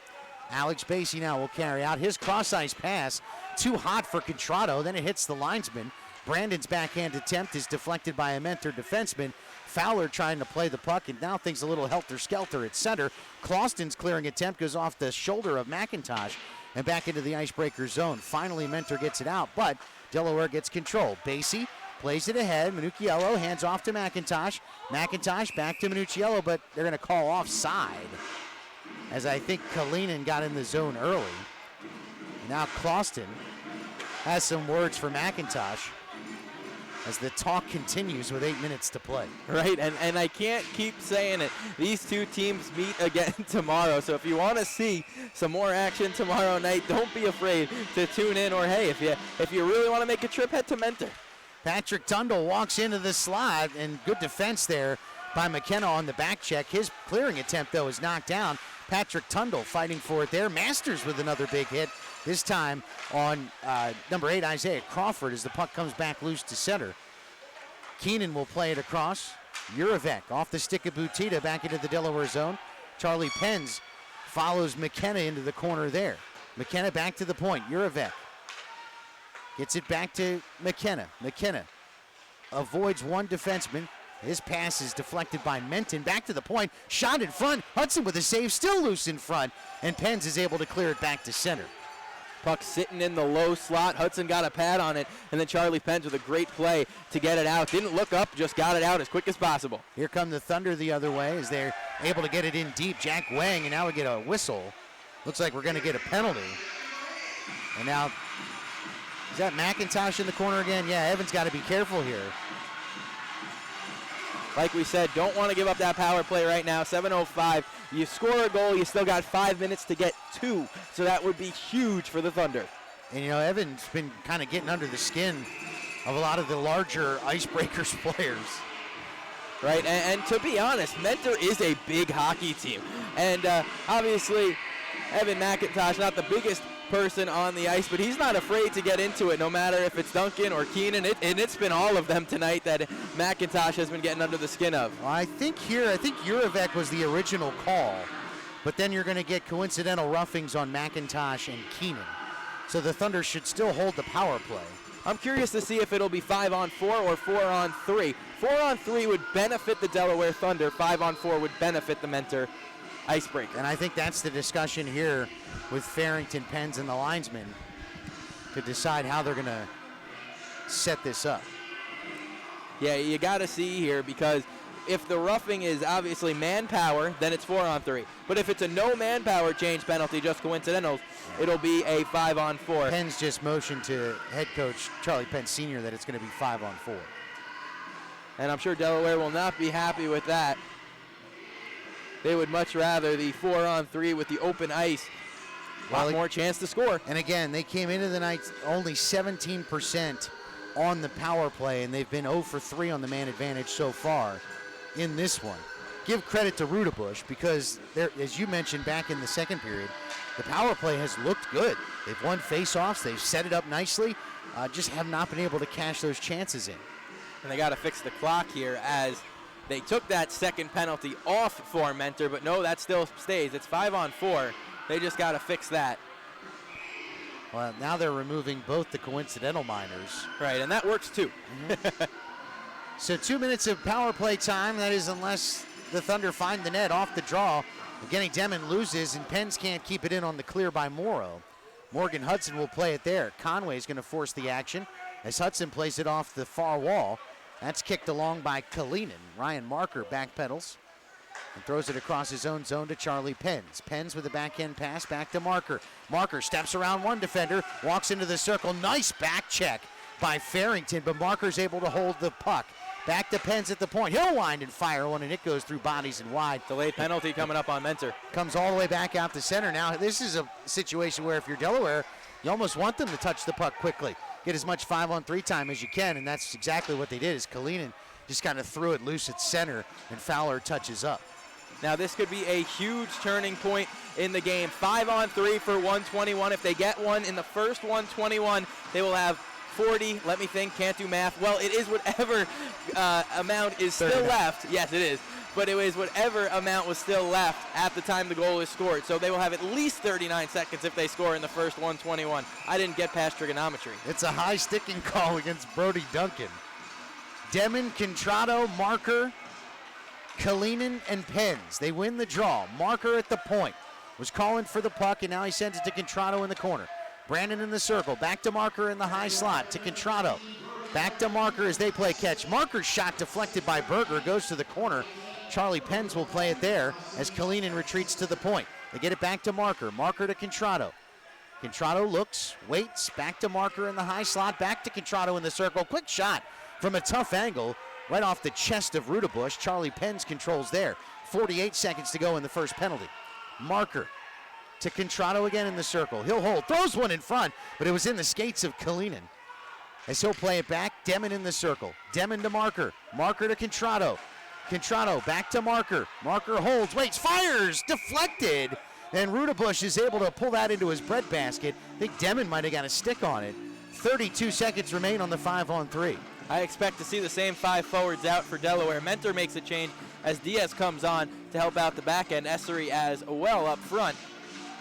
Alex Basie now will carry out his cross-ice pass. Too hot for Contrado. Then it hits the linesman. Brandon's backhand attempt is deflected by a Mentor defenseman. Fowler trying to play the puck, and now things a little helter-skelter at center. Clauston's clearing attempt goes off the shoulder of McIntosh and back into the Icebreaker zone. Finally, Mentor gets it out, but Delaware gets control. Basie plays it ahead. Minucciello hands off to McIntosh. McIntosh back to Minucciello, but they're going to call offside, as I think Kalinin got in the zone early. Now Clauston has some words for McIntosh as the talk continues with 8 minutes to play. Right, and I can't keep saying it. These two teams meet again tomorrow, so if you want to see some more action tomorrow night, don't be afraid to tune in, or hey, if you really want to make a trip, head to Mentor. Patrick Tundle walks into the slot, and good defense there by McKenna on the back check. His clearing attempt, though, is knocked down. Patrick Tundle fighting for it there. Masters with another big hit, this time on number 8, Isaiah Crawford, as the puck comes back loose to center. Keenan will play it across. Jurevec off the stick of Butita back into the Delaware zone. Charlie Penz follows McKenna into the corner there. McKenna back to the point. Jurevec gets it back to McKenna. McKenna avoids one defenseman. His pass is deflected by Menton. Back to the point. Shot in front. Hudson with a save, still loose in front. And Penz is able to clear it back to center. Puck sitting in the low slot. Hudson got a pad on it. And then Charlie Penz with a great play to get it out. Didn't look up, just got it out as quick as possible. Here come the Thunder the other way as they're able to get it in deep. Jack Wang, and now we get a whistle. Looks like we're going to get a penalty. And now, is that McIntosh in the corner again? Yeah, Evan's got to be careful here. Like we said, don't want to give up that power play right now. 7:05. You score a goal, you still got 5 minutes to get 2. So that would be huge for the Thunder. And, you know, Evan's been kind of getting under the skin of a lot of the larger Icebreakers players. Right, and to be honest, Mentor is a big hockey team. And obviously, Evan McIntosh, not the biggest person on the ice, but he's not afraid to get into it, no matter if it's Duncan or Keenan, and it's been all of them tonight that McIntosh has been getting under the skin of. Well, I think Jurevec was the original call, but then you're going to get coincidental roughings on McIntosh and Keenan. So the Thunder should still hold the power play. I'm curious to see if it'll be 5-on-4 or 4-on-3. 4-on-3 would benefit the Delaware Thunder. 5-on-4 would benefit the Mentor Icebreakers. And I think that's the discussion here with Farrington, Penns, and the linesmen to decide how they're going to set this up. Yeah, you got to see here, because if the roughing is obviously manpower, then it's 4-on-3. But if it's a no manpower change penalty, just coincidental, it'll be a 5-on-4. Penns just motioned to head coach Charlie Penn Sr. that it's going to be 5-on-4. And I'm sure Delaware will not be happy with that. They would much rather the 4-on-3 with the open ice. A lot more chance to score. And again, they came into the night only 17% on the power play, and they've been 0 for 3 on the man advantage so far in this one. Give credit to Rudabush, because as you mentioned back in the second period, the power play has looked good. They've won face-offs, they've set it up nicely, just have not been able to cash those chances in. And they got to fix the clock here, as they took that second penalty off for Mentor, but no, that still stays. It's 5-on-4. They just got to fix that. Well, now they're removing both the coincidental minors. Right, and that works too. Mm-hmm. So 2 minutes of power play time. That is, unless the Thunder find the net off the draw. Again, Demon loses, and Penns can't keep it in on the clear by Morrow. Morgan Hudson will play it there. Conway's going to force the action as Hudson plays it off the far wall. That's kicked along by Kalinin. Ryan Marker backpedals and throws it across his own zone to Charlie Penns. Penns with a backhand pass back to Marker. Marker steps around one defender, walks into the circle. Nice back check by Farrington, but Marker's able to hold the puck. Back to Penns at the point. He'll wind and fire one, and it goes through bodies and wide. Delayed penalty coming up on Mentor. Comes all the way back out to center. Now, this is a situation where if you're Delaware, you almost want them to touch the puck quickly. Get as much 5-on-3 time as you can, and that's exactly what they did, is Kalinin just kind of threw it loose at center, and Fowler touches up. Now this could be a huge turning point in the game. 5-on-3 for 121. If they get one in the first 121, they will have 40, let me think, can't do math. Well, it is whatever amount is still left. Yes, it is. But it was whatever amount was still left at the time the goal is scored. So they will have at least 39 seconds if they score in the first 121. I didn't get past trigonometry. It's a high sticking call against Brody Duncan. Demon, Contrado, Marker, Kalinin, and Penns. They win the draw. Marker at the point was calling for the puck, and now he sends it to Contrado in the corner. Brandon in the circle. Back to Marker in the high slot to Contrado. Back to Marker as they play catch. Marker's shot deflected by Berger, goes to the corner. Charlie Penns will play it there as Kalinin retreats to the point. They get it back to Marker. Marker to Contrado. Contrado looks, waits, back to Marker in the high slot, back to Contrado in the circle. Quick shot from a tough angle right off the chest of Rudabush. Charlie Penns controls there. 48 seconds to go in the first penalty. Marker to Contrado again in the circle. He'll hold, throws one in front, but it was in the skates of Kalinin. As he'll play it back, Demon in the circle. Demon to Marker. Marker to Contrado. Contrado back to Marker. Marker holds, waits, fires, deflected. And Rudabush is able to pull that into his breadbasket. I think Demon might have got a stick on it. 32 seconds remain on the 5-on-3. I expect to see the same 5 forwards out for Delaware. Mentor makes a change as Diaz comes on to help out the back end. Essery as well up front.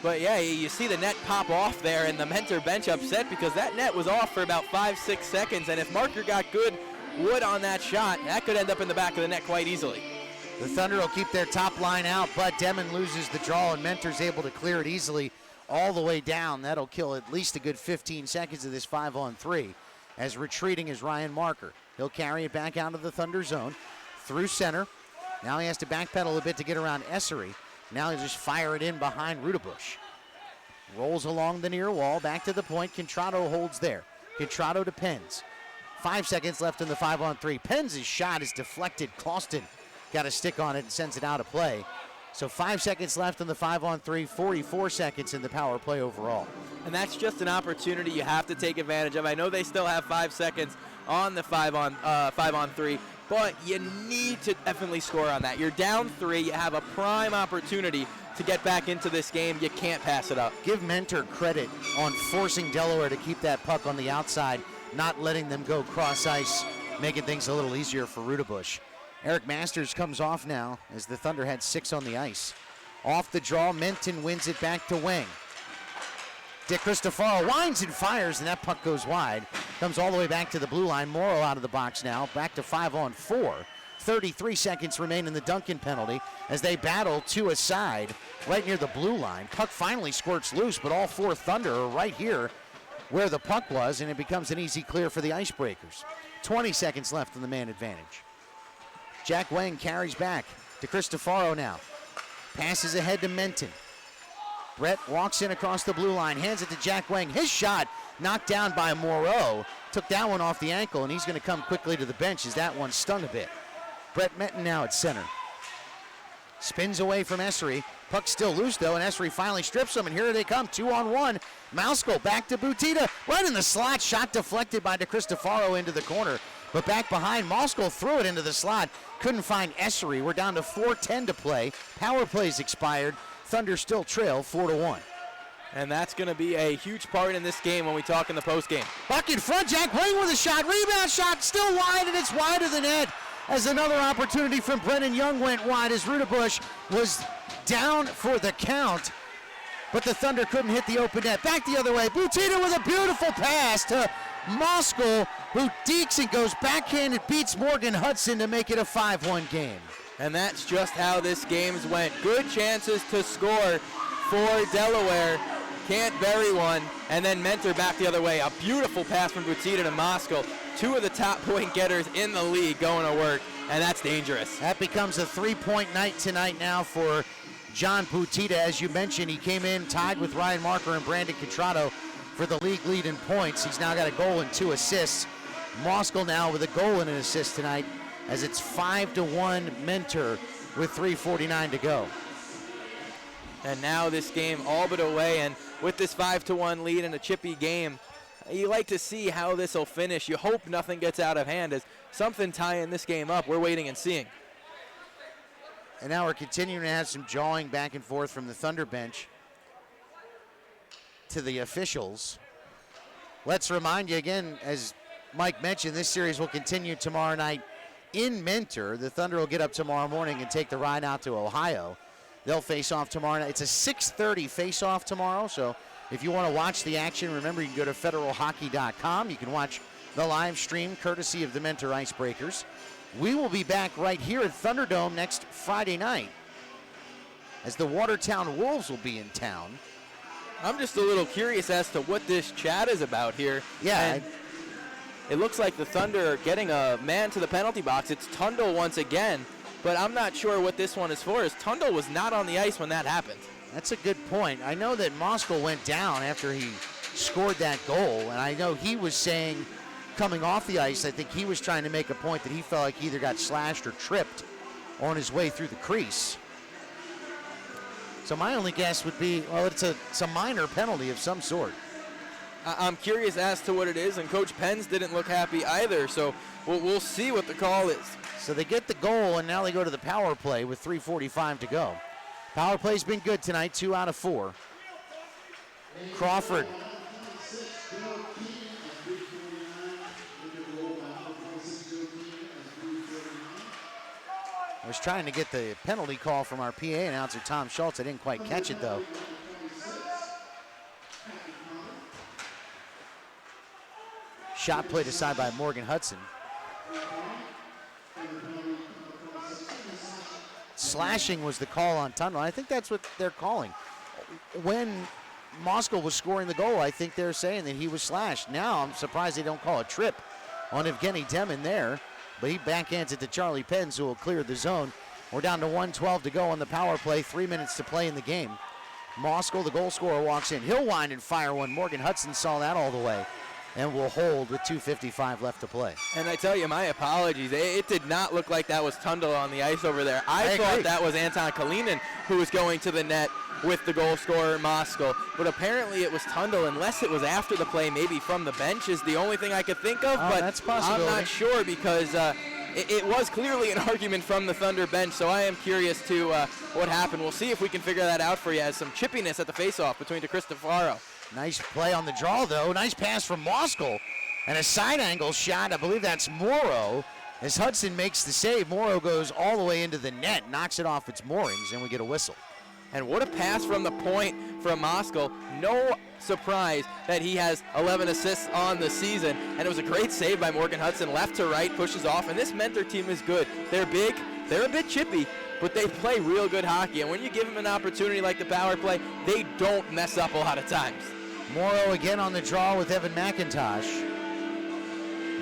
But yeah, you see the net pop off there, and the Mentor bench upset because that net was off for about 5-6 seconds. And if Marker got good wood on that shot, that could end up in the back of the net quite easily. The Thunder will keep their top line out, but Demon loses the draw, and Mentor's able to clear it easily all the way down. That'll kill at least a good 15 seconds of this 5-on-3. As retreating is Ryan Marker. He'll carry it back out of the Thunder zone through center. Now he has to backpedal a bit to get around Essery. Now he'll just fire it in behind Rudabush. Rolls along the near wall, back to the point. Contrado holds there. Contrado to Penns. 5 seconds left in the 5-on-3. Penns' shot is deflected. Clauston got a stick on it and sends it out of play. So 5 seconds left in the 5-on-3, 44 seconds in the power play overall. And that's just an opportunity you have to take advantage of. I know they still have 5 seconds on the 5-on-3, but you need to definitely score on that. You're down 3, you have a prime opportunity to get back into this game. You can't pass it up. Give Mentor credit on forcing Delaware to keep that puck on the outside, not letting them go cross ice, making things a little easier for Rudabush. Eric Masters comes off now as the Thunder had 6 on the ice. Off the draw, Menton wins it back to Wang. Dick Cristofaro winds and fires, and that puck goes wide. Comes all the way back to the blue line. Morrow out of the box now, back to 5-on-4. 33 seconds remain in the Duncan penalty as they battle to a side right near the blue line. Puck finally squirts loose, but all 4 Thunder are right here where the puck was, and it becomes an easy clear for the Icebreakers. 20 seconds left in the man advantage. Jack Wang carries back to Cristofaro now. Passes ahead to Menton. Brett walks in across the blue line, hands it to Jack Wang. His shot knocked down by Moreau. Took that one off the ankle, and he's going to come quickly to the bench as that one stung a bit. Brett Menton now at center. Spins away from Essery. Puck still loose, though, and Essery finally strips him, and here they come, 2-on-1. Mauskell back to Butita, right in the slot. Shot deflected by DeCristofaro into the corner. But back behind, Mauskell threw it into the slot. Couldn't find Essery. We're down to 4:10 to play. Power plays expired. Thunder still trail 4-1. And that's going to be a huge part in this game when we talk in the postgame. Buck in front, Jack Wang with a shot. Rebound shot, still wide, and it's wide of the net. As another opportunity from Brennan Young went wide as Rudabush was down for the count. But the Thunder couldn't hit the open net. Back the other way. Butita with a beautiful pass to Mauskell, who dekes and goes backhanded, beats Morgan Hudson to make it a 5-1 game. And that's just how this game's went. Good chances to score for Delaware. Can't bury one. And then Mentor back the other way. A beautiful pass from Butita to Mauskell. 2 of the top point getters in the league going to work, and that's dangerous. That becomes a 3-point night tonight now for John Butita. As you mentioned, he came in tied with Ryan Marker and Brandon Contrato for the league lead in points. He's now got a goal and 2 assists. Mauskell now with a goal and an assist tonight as it's 5-1 Mentor with 3:49 to go. And now this game all but away, and with this 5-1 lead in a chippy game, you like to see how this will finish. You hope nothing gets out of hand as something tying this game up. We're waiting and seeing. And now we're continuing to have some jawing back and forth from the Thunder bench to the officials. Let's remind you again, as Mike mentioned, this series will continue tomorrow night in Mentor. The Thunder will get up tomorrow morning and take the ride out to Ohio. They'll face off tomorrow night. It's a 6:30 face-off tomorrow, so if you want to watch the action, remember you can go to federalhockey.com. You can watch the live stream courtesy of the Mentor Icebreakers. We will be back right here at Thunderdome next Friday night as the Watertown Wolves will be in town. I'm just a little curious as to what this chat is about here. Yeah. It looks like the Thunder are getting a man to the penalty box. It's Tundle once again, but I'm not sure what this one is for, as Tundle was not on the ice when that happened. That's a good point. I know that Mauskell went down after he scored that goal, and I know he was saying coming off the ice, I think he was trying to make a point that he felt like he either got slashed or tripped on his way through the crease. So my only guess would be, well, it's a minor penalty of some sort. I'm curious as to what it is, and Coach Pence didn't look happy either, so we'll see what the call is. So they get the goal, and now they go to the power play with 3:45 to go. Power play's been good tonight, 2 out of 4. Crawford. I was trying to get the penalty call from our PA announcer, Tom Schultz. I didn't quite catch it, though. Shot played aside by Morgan Hudson. Slashing was the call on Tundle. I think that's what they're calling. When Mauskell was scoring the goal, I think they're saying that he was slashed. Now I'm surprised they don't call a trip on Evgeny Demin there, but he backhands it to Charlie Pence, who will clear the zone. We're down to 1:12 to go on the power play, 3 minutes to play in the game. Mauskell, the goal scorer, walks in. He'll wind and fire one. Morgan Hudson saw that all the way and will hold with 2:55 left to play. And I tell you, my apologies. It did not look like that was Tundle on the ice over there. I thought agree. that was Anton Kalinin who was going to the net with the goal scorer, Mauskell. But apparently it was Tundle, unless it was after the play, maybe from the bench is the only thing I could think of. But that's possible. I'm not sure because it was clearly an argument from the Thunder bench, so I am curious to what happened. We'll see if we can figure that out for you as some chippiness at the faceoff between DeCristofaro. Nice play on the draw, though. Nice pass from Moskal. And a side angle shot, I believe that's Morrow. As Hudson makes the save, Morrow goes all the way into the net, knocks it off its moorings, and we get a whistle. And what a pass from the point from Moskal. No surprise that he has 11 assists on the season. And it was a great save by Morgan Hudson. Left to right, pushes off. And this Mentor team is good. They're big, they're a bit chippy, but they play real good hockey. And when you give them an opportunity like the power play, they don't mess up a lot of times. Morrow again on the draw with Evan McIntosh.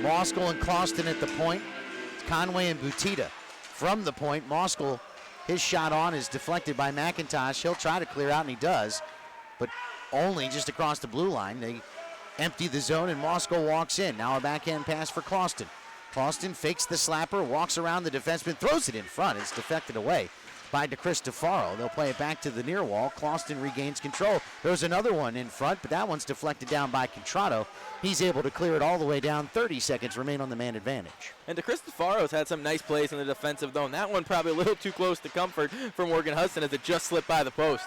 Moskal and Clauston at the point. It's Conway and Butita from the point. Moskal, his shot on is deflected by McIntosh. He'll try to clear out, and he does, but only just across the blue line. They empty the zone, and Moskal walks in. Now a backhand pass for Clauston. Clauston fakes the slapper, walks around the defenseman, throws it in front. It's deflected away by DeCristofaro. They'll play it back to the near wall. Clauston regains control. There's another one in front, but that one's deflected down by Contrato. He's able to clear it all the way down. 30 seconds remain on the man advantage. And DeCristofaro's had some nice plays in the defensive zone. That one probably a little too close to comfort for Morgan Hudson as it just slipped by the post.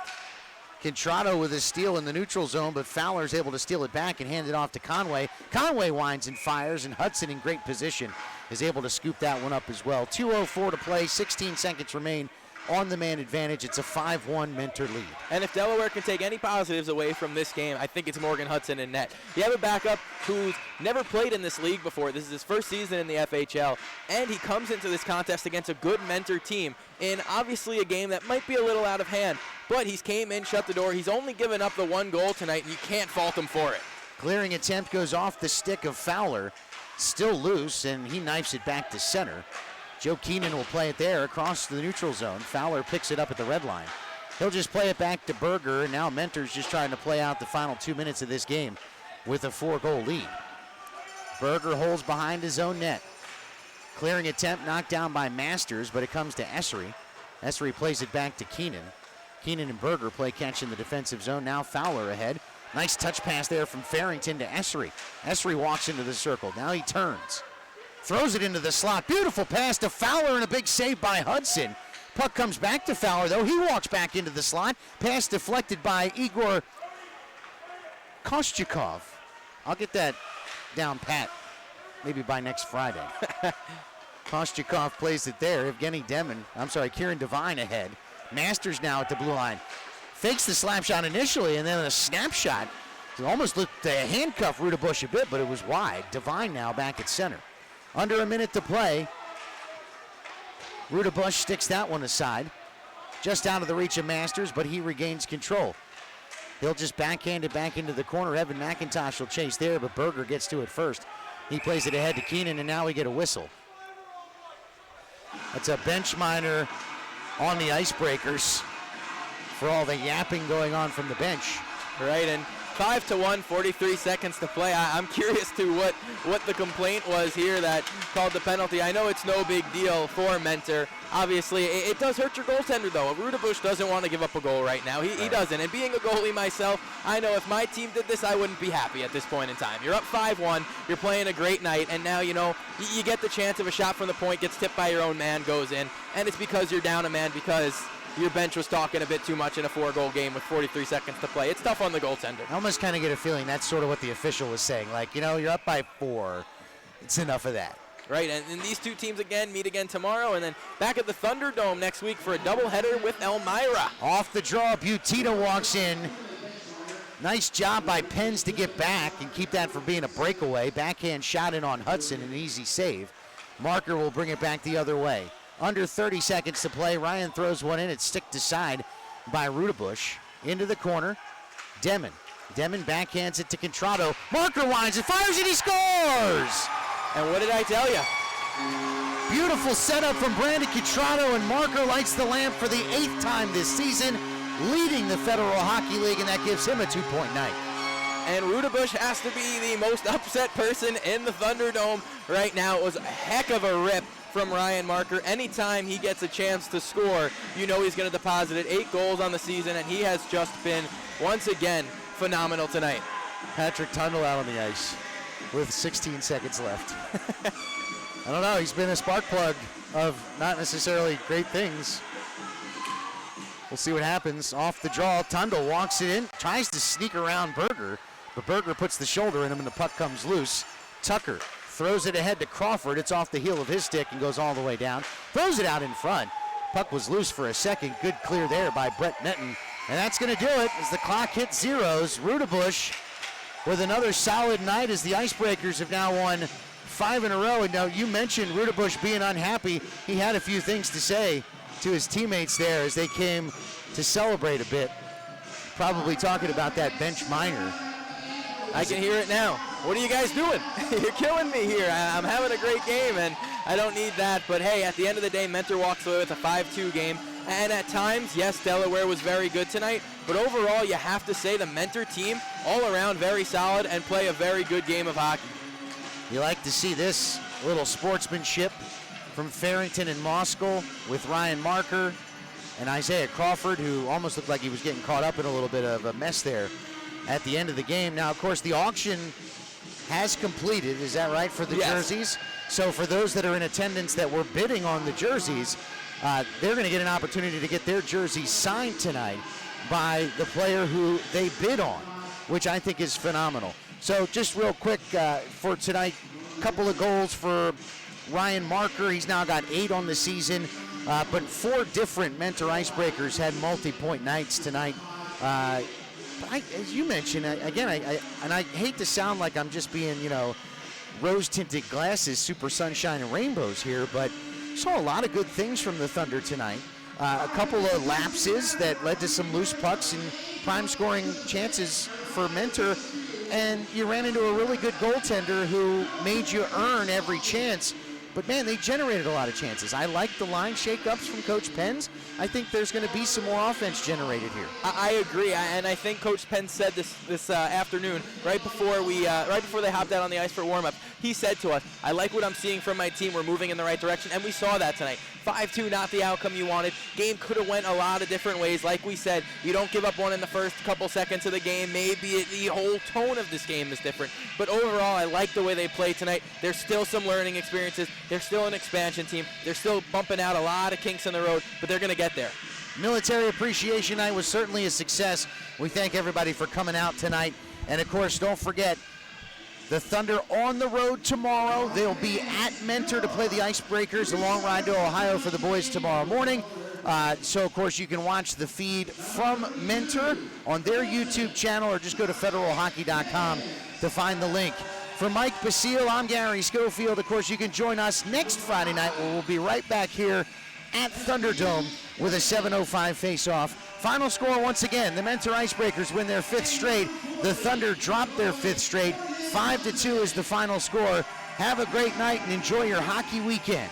Contrato with a steal in the neutral zone, but Fowler's able to steal it back and hand it off to Conway. Conway winds and fires, and Hudson in great position is able to scoop that one up as well. 2:04 to play, 16 seconds remain on the man advantage. It's a 5-1 Mentor lead. And if Delaware can take any positives away from this game, I think it's Morgan Hudson in net. You have a backup who's never played in this league before. This is his first season in the FHL, and he comes into this contest against a good Mentor team in obviously a game that might be a little out of hand, but he's came in, shut the door. He's only given up the one goal tonight, and you can't fault him for it. Clearing attempt goes off the stick of Fowler. Still loose, and he knifes it back to center. Joe Keenan will play it there across the neutral zone. Fowler picks it up at the red line. He'll just play it back to Berger, and now Mentor's just trying to play out the final 2 minutes of this game with a 4-goal lead. Berger holds behind his own net. Clearing attempt knocked down by Masters, but it comes to Essery. Essery plays it back to Keenan. Keenan and Berger play catch in the defensive zone. Now Fowler ahead. Nice touch pass there from Farrington to Essery. Essery walks into the circle. Now he turns. Throws it into the slot. Beautiful pass to Fowler and a big save by Hudson. Puck comes back to Fowler, though. He walks back into the slot. Pass deflected by Igor Kostyakov. I'll get that down pat maybe by next Friday. Kostyakov plays it there. Kieran Devine ahead. Masters now at the blue line. Fakes the slap shot initially, and then a snapshot. It almost looked to handcuff Rudabush a bit, but it was wide. Devine now back at center. Under a minute to play. Rudabush sticks that one aside. Just out of the reach of Masters, but he regains control. He'll just backhand it back into the corner. Evan McIntosh will chase there, but Berger gets to it first. He plays it ahead to Keenan, and now we get a whistle. That's a bench minor on the Icebreakers for all the yapping going on from the bench. Right, and 5-1, 43 seconds to play. I'm curious to what the complaint was here that called the penalty. I know it's no big deal for Mentor. Obviously, it does hurt your goaltender, though. Rudabush doesn't want to give up a goal right now. He doesn't. And being a goalie myself, I know if my team did this, I wouldn't be happy at this point in time. You're up 5-1. You're playing a great night. And now, you get the chance of a shot from the point, gets tipped by your own man, goes in. And it's because you're down a man because your bench was talking a bit too much in a 4-goal game with 43 seconds to play. It's tough on the goaltender. I almost kind of get a feeling that's sort of what the official was saying. Like, you're up by 4. It's enough of that. Right, and these two teams meet again tomorrow, and then back at the Thunderdome next week for a doubleheader with Elmira. Off the draw, Butita walks in. Nice job by Pens to get back and keep that from being a breakaway. Backhand shot in on Hudson, an easy save. Marker will bring it back the other way. Under 30 seconds to play. Ryan throws one in. It's sticked aside by Rudabush. Into the corner. Demon backhands it to Contrato. Marker winds it, fires it, he scores! And what did I tell you? Beautiful setup from Brandon Contrato, and Marker lights the lamp for the 8th time this season, leading the Federal Hockey League, and that gives him a 2-point night. And Rudabush has to be the most upset person in the Thunderdome right now. It was a heck of a rip from Ryan Marker. Anytime he gets a chance to score, he's going to deposit it. 8 goals on the season, and he has just been, once again, phenomenal tonight. Patrick Tundle out on the ice with 16 seconds left. I don't know. He's been a spark plug of not necessarily great things. We'll see what happens. Off the draw, Tundle walks it in, tries to sneak around Berger, but Berger puts the shoulder in him and the puck comes loose. Tucker throws it ahead to Crawford. It's off the heel of his stick and goes all the way down. Throws it out in front. Puck was loose for a second. Good clear there by Brett Netton. And that's going to do it as the clock hits zeros. Rudebush with another solid night as the Icebreakers have now won 5 in a row. And now you mentioned Rudebush being unhappy. He had a few things to say to his teammates there as they came to celebrate a bit. Probably talking about that bench minor. I can hear it now. What are you guys doing? You're killing me here. I'm having a great game, and I don't need that. But, hey, at the end of the day, Mentor walks away with a 5-2 game. And at times, yes, Delaware was very good tonight. But overall, you have to say the Mentor team, all around, very solid and play a very good game of hockey. You like to see this little sportsmanship from Harrington and Moskal with Ryan Marker and Isaiah Crawford, who almost looked like he was getting caught up in a little bit of a mess there at the end of the game. Now, of course, the auction has completed, is that right, for the jerseys? So for those that are in attendance that were bidding on the jerseys, they're going to get an opportunity to get their jerseys signed tonight by the player who they bid on, which I think is phenomenal. So just real quick for tonight, a couple of goals for Ryan Marker. He's now got 8 on the season, but 4 different Mentor Icebreakers had multi-point nights tonight. But as you mentioned, again, I hate to sound like I'm just being, rose-tinted glasses, super sunshine and rainbows here, but saw a lot of good things from the Thunder tonight. A couple of lapses that led to some loose pucks and prime scoring chances for Mentor, and you ran into a really good goaltender who made you earn every chance. But, man, they generated a lot of chances. I like the line shakeups from Coach Penn's. I think there's going to be some more offense generated here. I agree, and I think Coach Penn said this afternoon, right before they hopped out on the ice for warm-up. He said to us, I like what I'm seeing from my team. We're moving in the right direction, and we saw that tonight. 5-2, not the outcome you wanted. Game could have went a lot of different ways. Like we said, you don't give up one in the first couple seconds of the game. Maybe the whole tone of this game is different. But overall, I like the way they played tonight. There's still some learning experiences. They're still an expansion team. They're still bumping out a lot of kinks in the road, but they're going to get there. Military Appreciation Night was certainly a success. We thank everybody for coming out tonight. And, of course, don't forget, the Thunder on the road tomorrow. They'll be at Mentor to play the Icebreakers, a long ride to Ohio for the boys tomorrow morning. So, of course, you can watch the feed from Mentor on their YouTube channel or just go to federalhockey.com to find the link. For Mike Basile, I'm Gary Schofield. Of course, you can join us next Friday night where we'll be right back here at Thunderdome with a 7:05 face-off. Final score once again, the Mentor Icebreakers win their 5th straight. The Thunder drop their 5th straight. 5-2 is the final score. Have a great night and enjoy your hockey weekend.